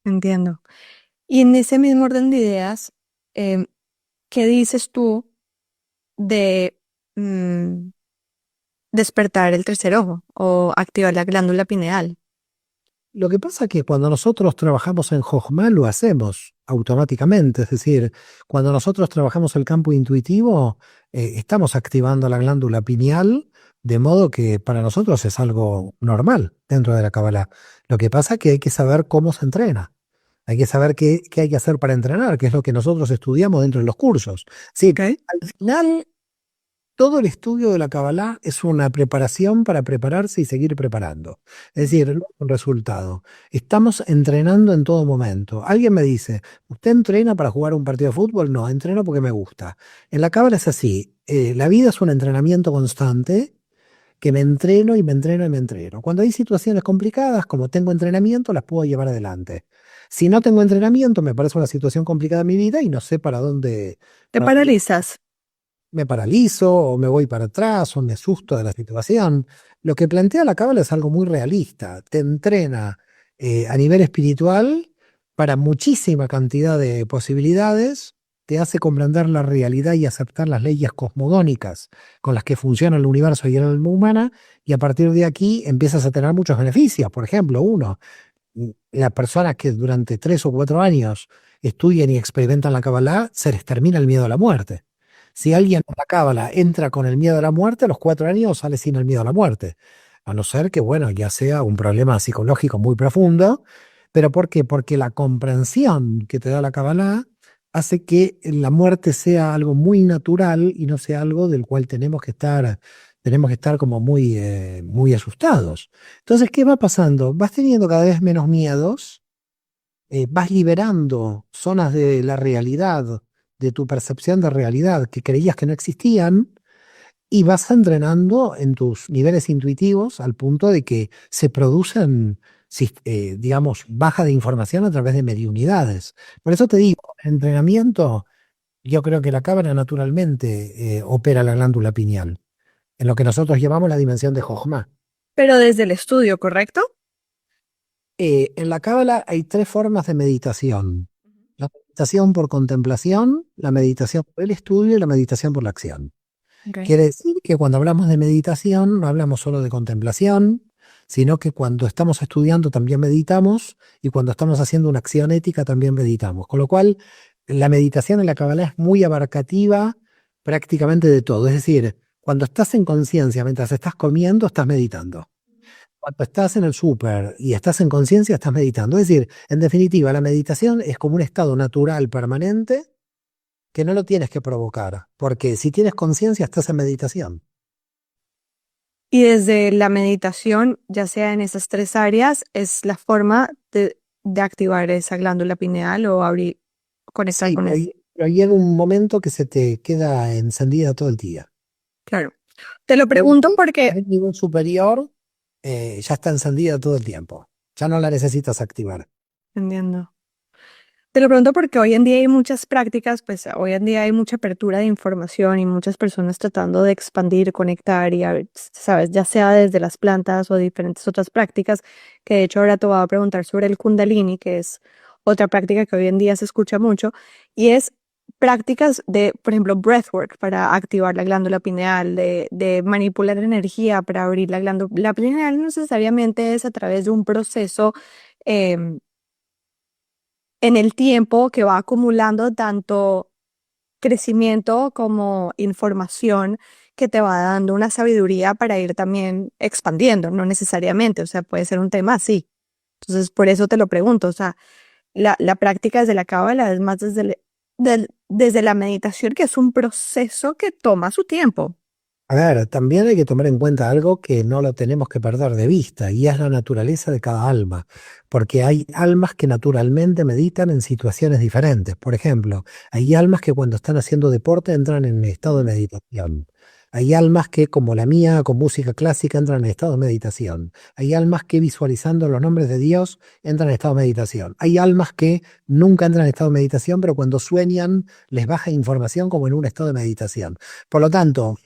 S1: Entiendo. Y en ese mismo orden de ideas, em, ¿qué dices tú de mm, despertar el tercer ojo o activar la glándula pineal?
S2: Lo que pasa es que cuando nosotros trabajamos en Hojma lo hacemos automáticamente, es decir, cuando nosotros trabajamos el campo intuitivo, estamos activando la glándula pineal, de modo que para nosotros es algo normal dentro de la Kabbalah. Lo que pasa es que hay que saber cómo se entrena. Hay que saber qué hay que hacer para entrenar, que es lo que nosotros estudiamos dentro de los cursos. Sí,
S1: Ok.
S2: al final todo el estudio de la Kabbalah es una preparación para prepararse y seguir preparando. Es decir, no es un resultado. Estamos entrenando en todo momento. Alguien me dice, ¿usted entrena para jugar un partido de fútbol? No, entreno porque me gusta. En la Kabbalah es así. La vida es un entrenamiento constante que me entreno y me entreno y me entreno. Cuando hay situaciones complicadas, como tengo entrenamiento, las puedo llevar adelante. Si no tengo entrenamiento, me parece una situación complicada en mi vida y no sé
S1: ¿Te
S2: para dónde
S1: paralizas?
S2: me paralizo o me voy para atrás o me asusto de la situación. Lo que plantea la Cábala es algo muy realista. Te entrena a nivel espiritual para muchísima cantidad de posibilidades, te hace comprender la realidad y aceptar las leyes cosmogónicas con las que funciona el universo y el alma humana, y a partir de aquí empiezas a tener muchos beneficios. Por ejemplo, uno, las personas que durante 3 o 4 años estudian y experimentan la Kabbalah, se les termina el miedo a la muerte. Si alguien en la Cábala entra con el miedo a la muerte, a los 4 años sale sin el miedo a la muerte. A no ser que, bueno, ya sea un problema psicológico muy profundo. ¿Pero por qué? Porque la comprensión que te da la Kabbalah hace que la muerte sea algo muy natural y no sea algo del cual tenemos que estar como muy asustados. Entonces, ¿qué va pasando? Vas teniendo cada vez menos miedos vas liberando zonas de la realidad, de tu percepción de realidad que creías que no existían, y vas entrenando en tus niveles intuitivos al punto de que se producen, digamos, baja de información a través de mediunidades. Por eso te digo, entrenamiento, yo creo que la cámara naturalmente opera la glándula pineal, en lo que nosotros llamamos la dimensión de Jochma.
S1: Pero desde el estudio, ¿correcto?
S2: En la Cábala hay tres formas de meditación. La meditación por contemplación, la meditación por el estudio y la meditación por la acción.
S1: Okay.
S2: Quiere decir que cuando hablamos de meditación no hablamos solo de contemplación, sino que cuando estamos estudiando también meditamos y cuando estamos haciendo una acción ética también meditamos. Con lo cual, la meditación en la Cábala es muy abarcativa prácticamente de todo. Es decir, cuando estás en conciencia mientras estás comiendo, estás meditando. Cuando estás en el súper y estás en conciencia, estás meditando. Es decir, en definitiva, la meditación es como un estado natural permanente que no lo tienes que provocar, porque si tienes conciencia, estás en meditación.
S1: Y desde la meditación, ya sea en esas tres áreas, es la forma de activar esa glándula pineal o abrir, conectar
S2: Sí,
S1: con eso.
S2: pero llega un momento que se te queda encendida todo el día.
S1: Claro. Te lo
S2: Luego,
S1: pregunto
S2: a
S1: porque,
S2: un nivel superior, ya está encendida todo el tiempo. Ya no la necesitas activar.
S1: entiendo. Te lo pregunto porque hoy en día hay muchas prácticas, pues hoy en día hay mucha apertura de información y muchas personas tratando de expandir, conectar y, sabes, ya sea desde las plantas o diferentes otras prácticas, que de hecho ahora te voy a preguntar sobre el Kundalini, que es otra práctica que hoy en día se escucha mucho, y es prácticas de, por ejemplo, breathwork para activar la glándula pineal, de manipular energía para abrir la glándula pineal, no necesariamente es a través de un proceso. em, en el tiempo que va acumulando tanto crecimiento como información que te va dando una sabiduría para ir también expandiendo, no necesariamente, o sea, puede ser un tema así. Entonces, por eso te lo pregunto, o sea, la práctica desde la cábala es más desde la meditación, que es un proceso que toma su tiempo.
S2: A ver, también hay que tomar en cuenta algo que no lo tenemos que perder de vista, y es la naturaleza de cada alma, porque hay almas que naturalmente meditan en situaciones diferentes. Por ejemplo, hay almas que cuando están haciendo deporte entran en estado de meditación. Hay almas que, como la mía, con música clásica, entran en estado de meditación. Hay almas que visualizando los nombres de Dios entran en estado de meditación. Hay almas que nunca entran en estado de meditación, pero cuando sueñan les baja información como en un estado de meditación. Por lo tanto,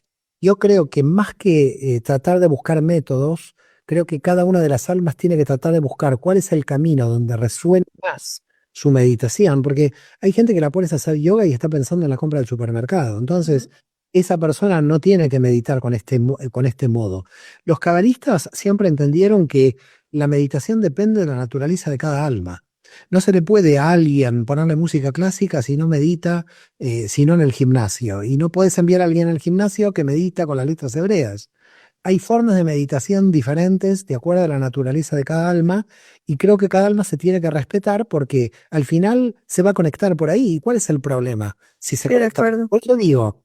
S2: yo creo que más que tratar de buscar métodos, creo que cada una de las almas tiene que tratar de buscar cuál es el camino donde resuene más su meditación, porque hay gente que la pones a hacer yoga y está pensando en la compra del supermercado. Entonces, esa persona no tiene que meditar con este modo. Los cabalistas siempre entendieron que la meditación depende de la naturaleza de cada alma. No se le puede a alguien ponerle música clásica si no medita, sino en el gimnasio. Y no puedes enviar a alguien al gimnasio que medita con las letras hebreas. Hay formas de meditación diferentes de acuerdo a la naturaleza de cada alma, y creo que cada alma se tiene que respetar porque al final se va a conectar por ahí. ¿Y cuál es el problema si se
S1: Sí, de
S2: conecta?
S1: acuerdo.
S2: Por eso digo,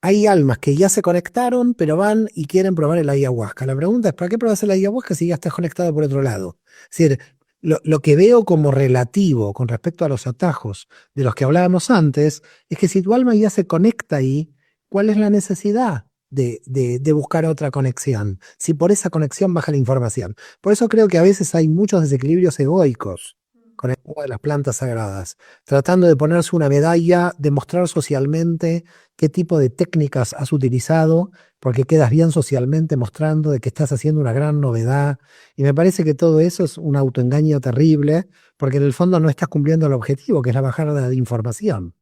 S2: hay almas que ya se conectaron, pero van y quieren probar el ayahuasca. La pregunta es, ¿para qué pruebas el ayahuasca si ya estás conectado por otro lado? Es decir, lo que veo como relativo con respecto a los atajos de los que hablábamos antes es que si tu alma ya se conecta ahí, ¿cuál es la necesidad de buscar otra conexión? Si por esa conexión baja la información. Por eso creo que a veces hay muchos desequilibrios egoicos con el tema de las plantas sagradas, tratando de ponerse una medalla, demostrar socialmente qué tipo de técnicas has utilizado, porque quedas bien socialmente mostrando de que estás haciendo una gran novedad. Y me parece que todo eso es un autoengaño terrible, porque en el fondo no estás cumpliendo el objetivo, que es la bajada de información.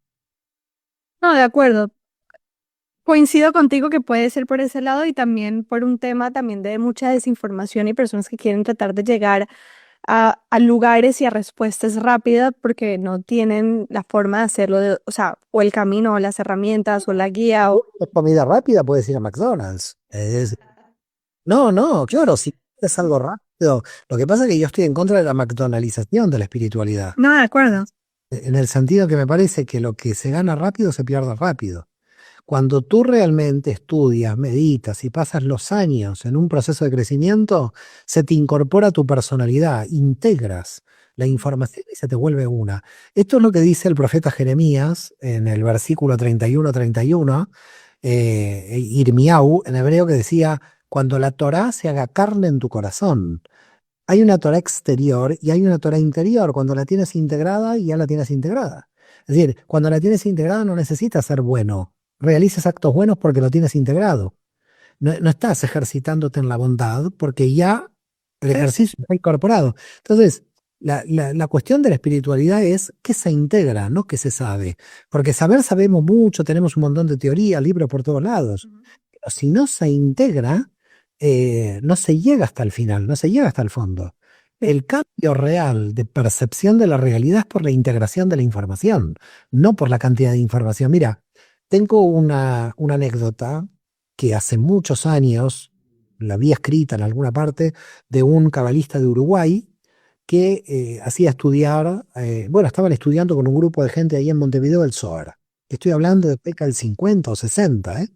S1: No, de acuerdo. Coincido contigo que puede ser por ese lado y también por un tema también de mucha desinformación y personas que quieren tratar de llegar a lugares y a respuestas rápidas porque no tienen la forma de hacerlo, o sea, o el camino, o las herramientas, o la guía.
S2: La comida rápida puedes ir a McDonald's. No, no, claro, si es algo rápido. Lo que pasa es que yo estoy en contra de la McDonaldización de la espiritualidad,
S1: No, de acuerdo.
S2: en el sentido que me parece que lo que se gana rápido se pierde rápido. Cuando tú realmente estudias, meditas y pasas los años en un proceso de crecimiento, se te incorpora tu personalidad, integras la información y se te vuelve una. Esto es lo que dice el profeta Jeremías en el versículo 31-31, Irmiau, en hebreo, que decía, cuando la Torá se haga carne en tu corazón. Hay una Torah exterior y hay una Torah interior. Cuando la tienes integrada, ya la tienes integrada. Es decir, cuando la tienes integrada no necesitas ser bueno. Realizas actos buenos porque lo tienes integrado. No estás ejercitándote en la bondad porque ya el ejercicio está incorporado. Entonces, la cuestión de la espiritualidad es que se integra, no que se sabe. Porque saber sabemos mucho, tenemos un montón de teoría, libros por todos lados.
S1: Ujú.
S2: Pero si no se integra, no se llega hasta el final, no se llega hasta el fondo.
S1: Sí.
S2: El cambio real de percepción de la realidad es por la integración de la información, no por la cantidad de información. Mira, tengo una anécdota que hace muchos años, la había escrita en alguna parte, de un cabalista de Uruguay que hacía estudiar, bueno, estaban estudiando con un grupo de gente ahí en Montevideo el Zohar. Estoy hablando de cerca del 50 o 60,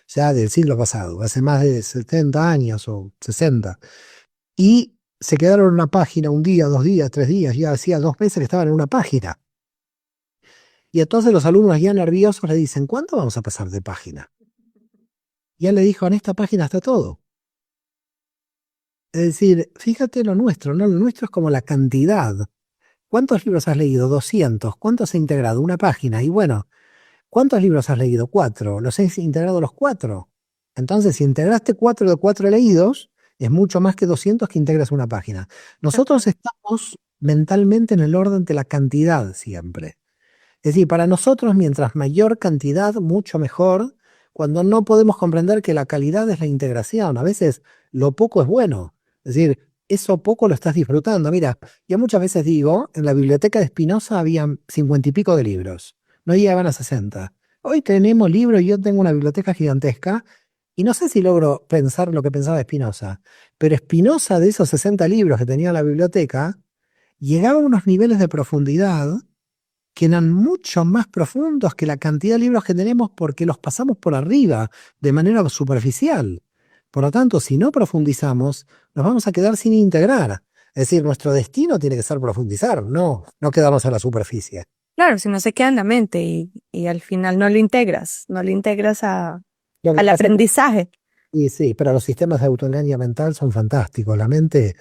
S2: ya del siglo pasado, hace más de 70 años o 60. Y se quedaron en una página un día, 2 días, 3 días, ya hacía 2 meses que estaban en una página. Y entonces los alumnos ya nerviosos le dicen, ¿cuánto vamos a pasar de página? Y él le dijo, en esta página está todo. Es decir, fíjate lo nuestro, ¿no? Lo nuestro es como la cantidad. ¿Cuántos libros has leído? 200. ¿Cuántos has integrado? Una página. Y bueno, ¿cuántos libros has leído? 4. ¿Los has integrado los 4? Entonces, si integraste 4 de 4 leídos, es mucho más que 200 que integras una página.
S1: De
S2: Nosotros
S1: acuerdo.
S2: estamos mentalmente en el orden de la cantidad siempre. Es decir, para nosotros, mientras mayor cantidad, mucho mejor, cuando no podemos comprender que la calidad es la integración. A veces lo poco es bueno. Es decir, eso poco lo estás disfrutando. Mira, yo muchas veces digo, en la biblioteca de Spinoza había 50 y pico de libros, no llegaban a 60. Hoy tenemos libros y yo tengo una biblioteca gigantesca y no sé si logro pensar lo que pensaba Spinoza, pero Spinoza de esos 60 libros que tenía en la biblioteca, llegaba a unos niveles de profundidad que eran mucho más profundos que la cantidad de libros que tenemos porque los pasamos por arriba, de manera superficial. Por lo tanto, si no profundizamos, nos vamos a quedar sin integrar. Es decir, nuestro destino tiene que ser profundizar, no quedarnos a la superficie.
S1: Claro, si no se queda en la mente y al final no lo integras
S2: Lo que
S1: al
S2: pasa es que,
S1: aprendizaje.
S2: y sí, pero los sistemas de autoengaño mental son fantásticos. La mente,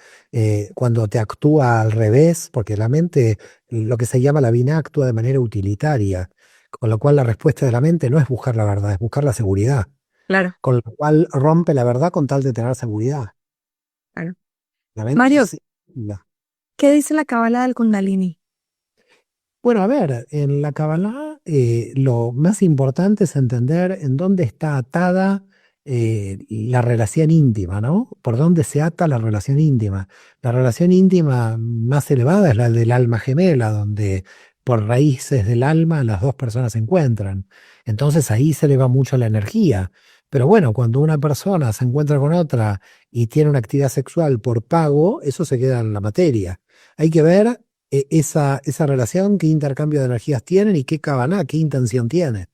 S2: cuando te actúa al revés, porque la mente, lo que se llama la BINA, actúa de manera utilitaria, con lo cual la respuesta de la mente no es buscar la verdad, es buscar la seguridad,
S1: Claro,
S2: con lo cual rompe la verdad con tal de tener seguridad.
S1: claro.
S2: La mente
S1: Mario,
S2: sí.
S1: ¿qué dice la cábala del Kundalini?
S2: Bueno, a ver, en la Kabbalah lo más importante es entender en dónde está atada la relación íntima, ¿no? Por dónde se ata la relación íntima. La relación íntima más elevada es la del alma gemela, donde por raíces del alma las dos personas se encuentran. Entonces ahí se eleva mucho la energía. Pero bueno, cuando una persona se encuentra con otra y tiene una actividad sexual por pago, eso se queda en la materia. Hay que ver esa relación, qué intercambio de energías tienen y qué cabana, qué intención tiene.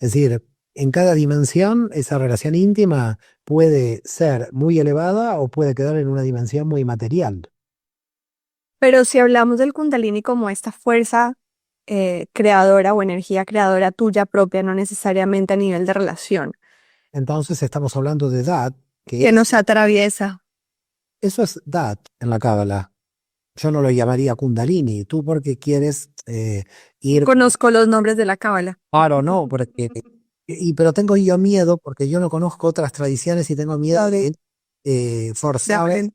S2: Es decir, en cada dimensión esa relación íntima puede ser muy elevada o puede quedar en una dimensión muy material.
S1: Pero si hablamos del Kundalini como esta fuerza creadora o energía creadora tuya propia, no necesariamente a nivel de relación,
S2: Entonces estamos hablando de Dat, que
S1: que
S2: es,
S1: nos atraviesa.
S2: eso es Dat en la Cábala. Yo no lo llamaría Kundalini. Tú porque quieres ir,
S1: Conozco los nombres de la cábala.
S2: claro, no, porque, pero tengo yo miedo porque yo no conozco otras tradiciones y tengo miedo de
S1: De
S2: forzar.
S1: aprender.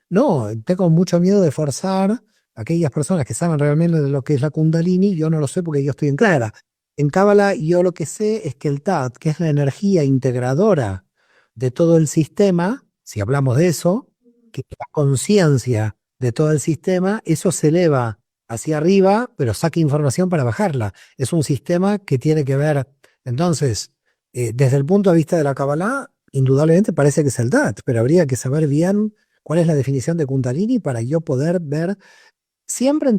S2: No, tengo mucho miedo de forzar a aquellas personas que saben realmente de lo que es la Kundalini. Yo no lo sé porque yo estoy en Clara. En Cábala yo lo que sé es que el Tat, que es la energía integradora de todo el sistema, si hablamos de eso, que es la conciencia de todo el sistema, eso se eleva hacia arriba, pero saca información para bajarla. Es un sistema que tiene que ver, entonces, desde el punto de vista de la Kabbalah, indudablemente parece que es el Tat, pero habría que saber bien cuál es la definición de Kundalini para yo poder ver siempre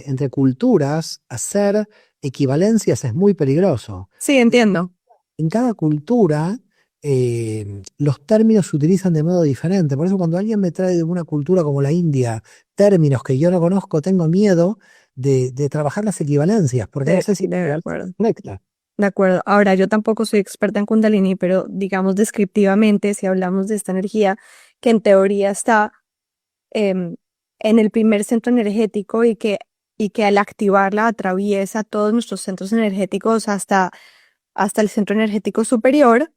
S2: entre culturas, hacer equivalencias es muy peligroso.
S1: Sí, entiendo.
S2: En cada cultura los términos se utilizan de modo diferente. Por eso cuando alguien me trae de una cultura como la India términos que yo no conozco, tengo miedo de trabajar las equivalencias, porque no sé si
S1: De
S2: realmente
S1: acuerdo.
S2: se conecta.
S1: De acuerdo. Ahora, yo tampoco soy experta en Kundalini, pero digamos descriptivamente, si hablamos de esta energía, que en teoría está em, en el primer centro energético y que al activarla atraviesa todos nuestros centros energéticos hasta el centro energético superior,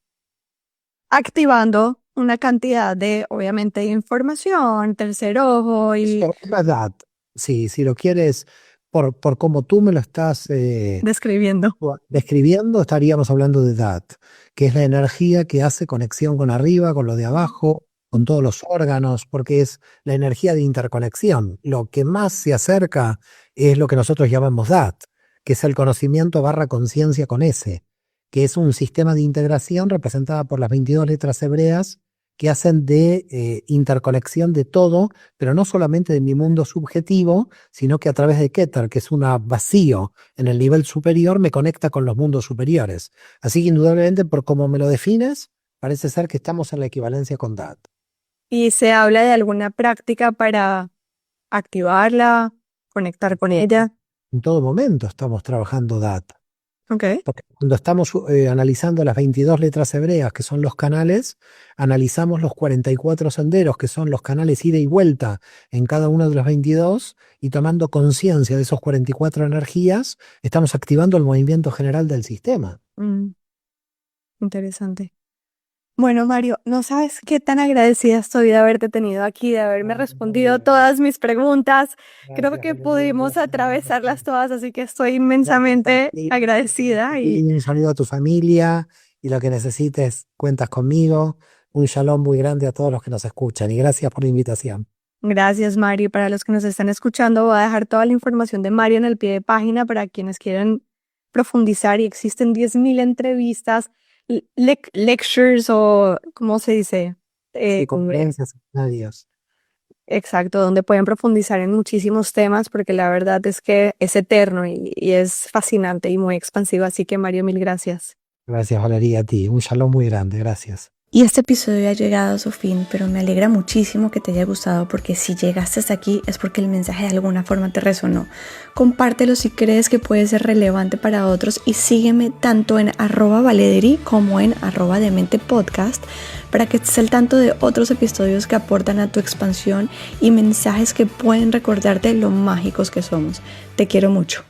S1: activando una cantidad de, obviamente, de información, tercer ojo y
S2: Es verdad. Sí, si lo quieres, por como tú me lo estás
S1: describiendo.
S2: describiendo, estaríamos hablando de that, que es la energía que hace conexión con arriba, con lo de abajo, con todos los órganos, porque es la energía de interconexión. Lo que más se acerca es lo que nosotros llamamos that, que es el conocimiento barra conciencia con S, que es un sistema de integración representada por las 22 letras hebreas que hacen de interconexión de todo, pero no solamente de mi mundo subjetivo, sino que a través de Keter, que es un vacío en el nivel superior, me conecta con los mundos superiores. Así que indudablemente, por cómo me lo defines, parece ser que estamos en la equivalencia con Dat.
S1: Y se habla de alguna práctica para activarla, conectar con ella.
S2: En todo momento estamos trabajando Dat.
S1: Ok.
S2: Porque cuando estamos analizando las 22 letras hebreas, que son los canales, analizamos los 44 senderos, que son los canales ida y vuelta en cada uno de los 22, y tomando conciencia de esos 44 energías, estamos activando el movimiento general del sistema.
S1: Interesante. Bueno, Mario, no sabes qué tan agradecida estoy de haberte tenido aquí, de haberme respondido todas mis preguntas. Creo que pudimos atravesarlas todas, así que estoy inmensamente agradecida
S2: Y un saludo a tu familia y lo que necesites, cuentas conmigo. Un shalom muy grande a todos los que nos escuchan y gracias por la invitación.
S1: gracias, Mario. Para los que nos están escuchando, voy a dejar toda la información de Mario en el pie de página para quienes quieran profundizar y existen 10.000 entrevistas, lectures o, ¿cómo se dice?
S2: Sí, conferencias, adiós.
S1: Exacto, donde pueden profundizar en muchísimos temas, porque la verdad es que es eterno y es fascinante y muy expansivo. Así que, Mario, mil gracias.
S2: Gracias, Valeria, a ti. Un shalom muy grande, gracias.
S3: Y este episodio ha llegado a su fin, pero me alegra muchísimo que te haya gustado porque si llegaste hasta aquí es porque el mensaje de alguna forma te resonó. Compártelo si crees que puede ser relevante para otros y sígueme tanto en @valederi como en @dementepodcast para que estés al tanto de otros episodios que aportan a tu expansión y mensajes que pueden recordarte lo mágicos que somos. Te quiero mucho.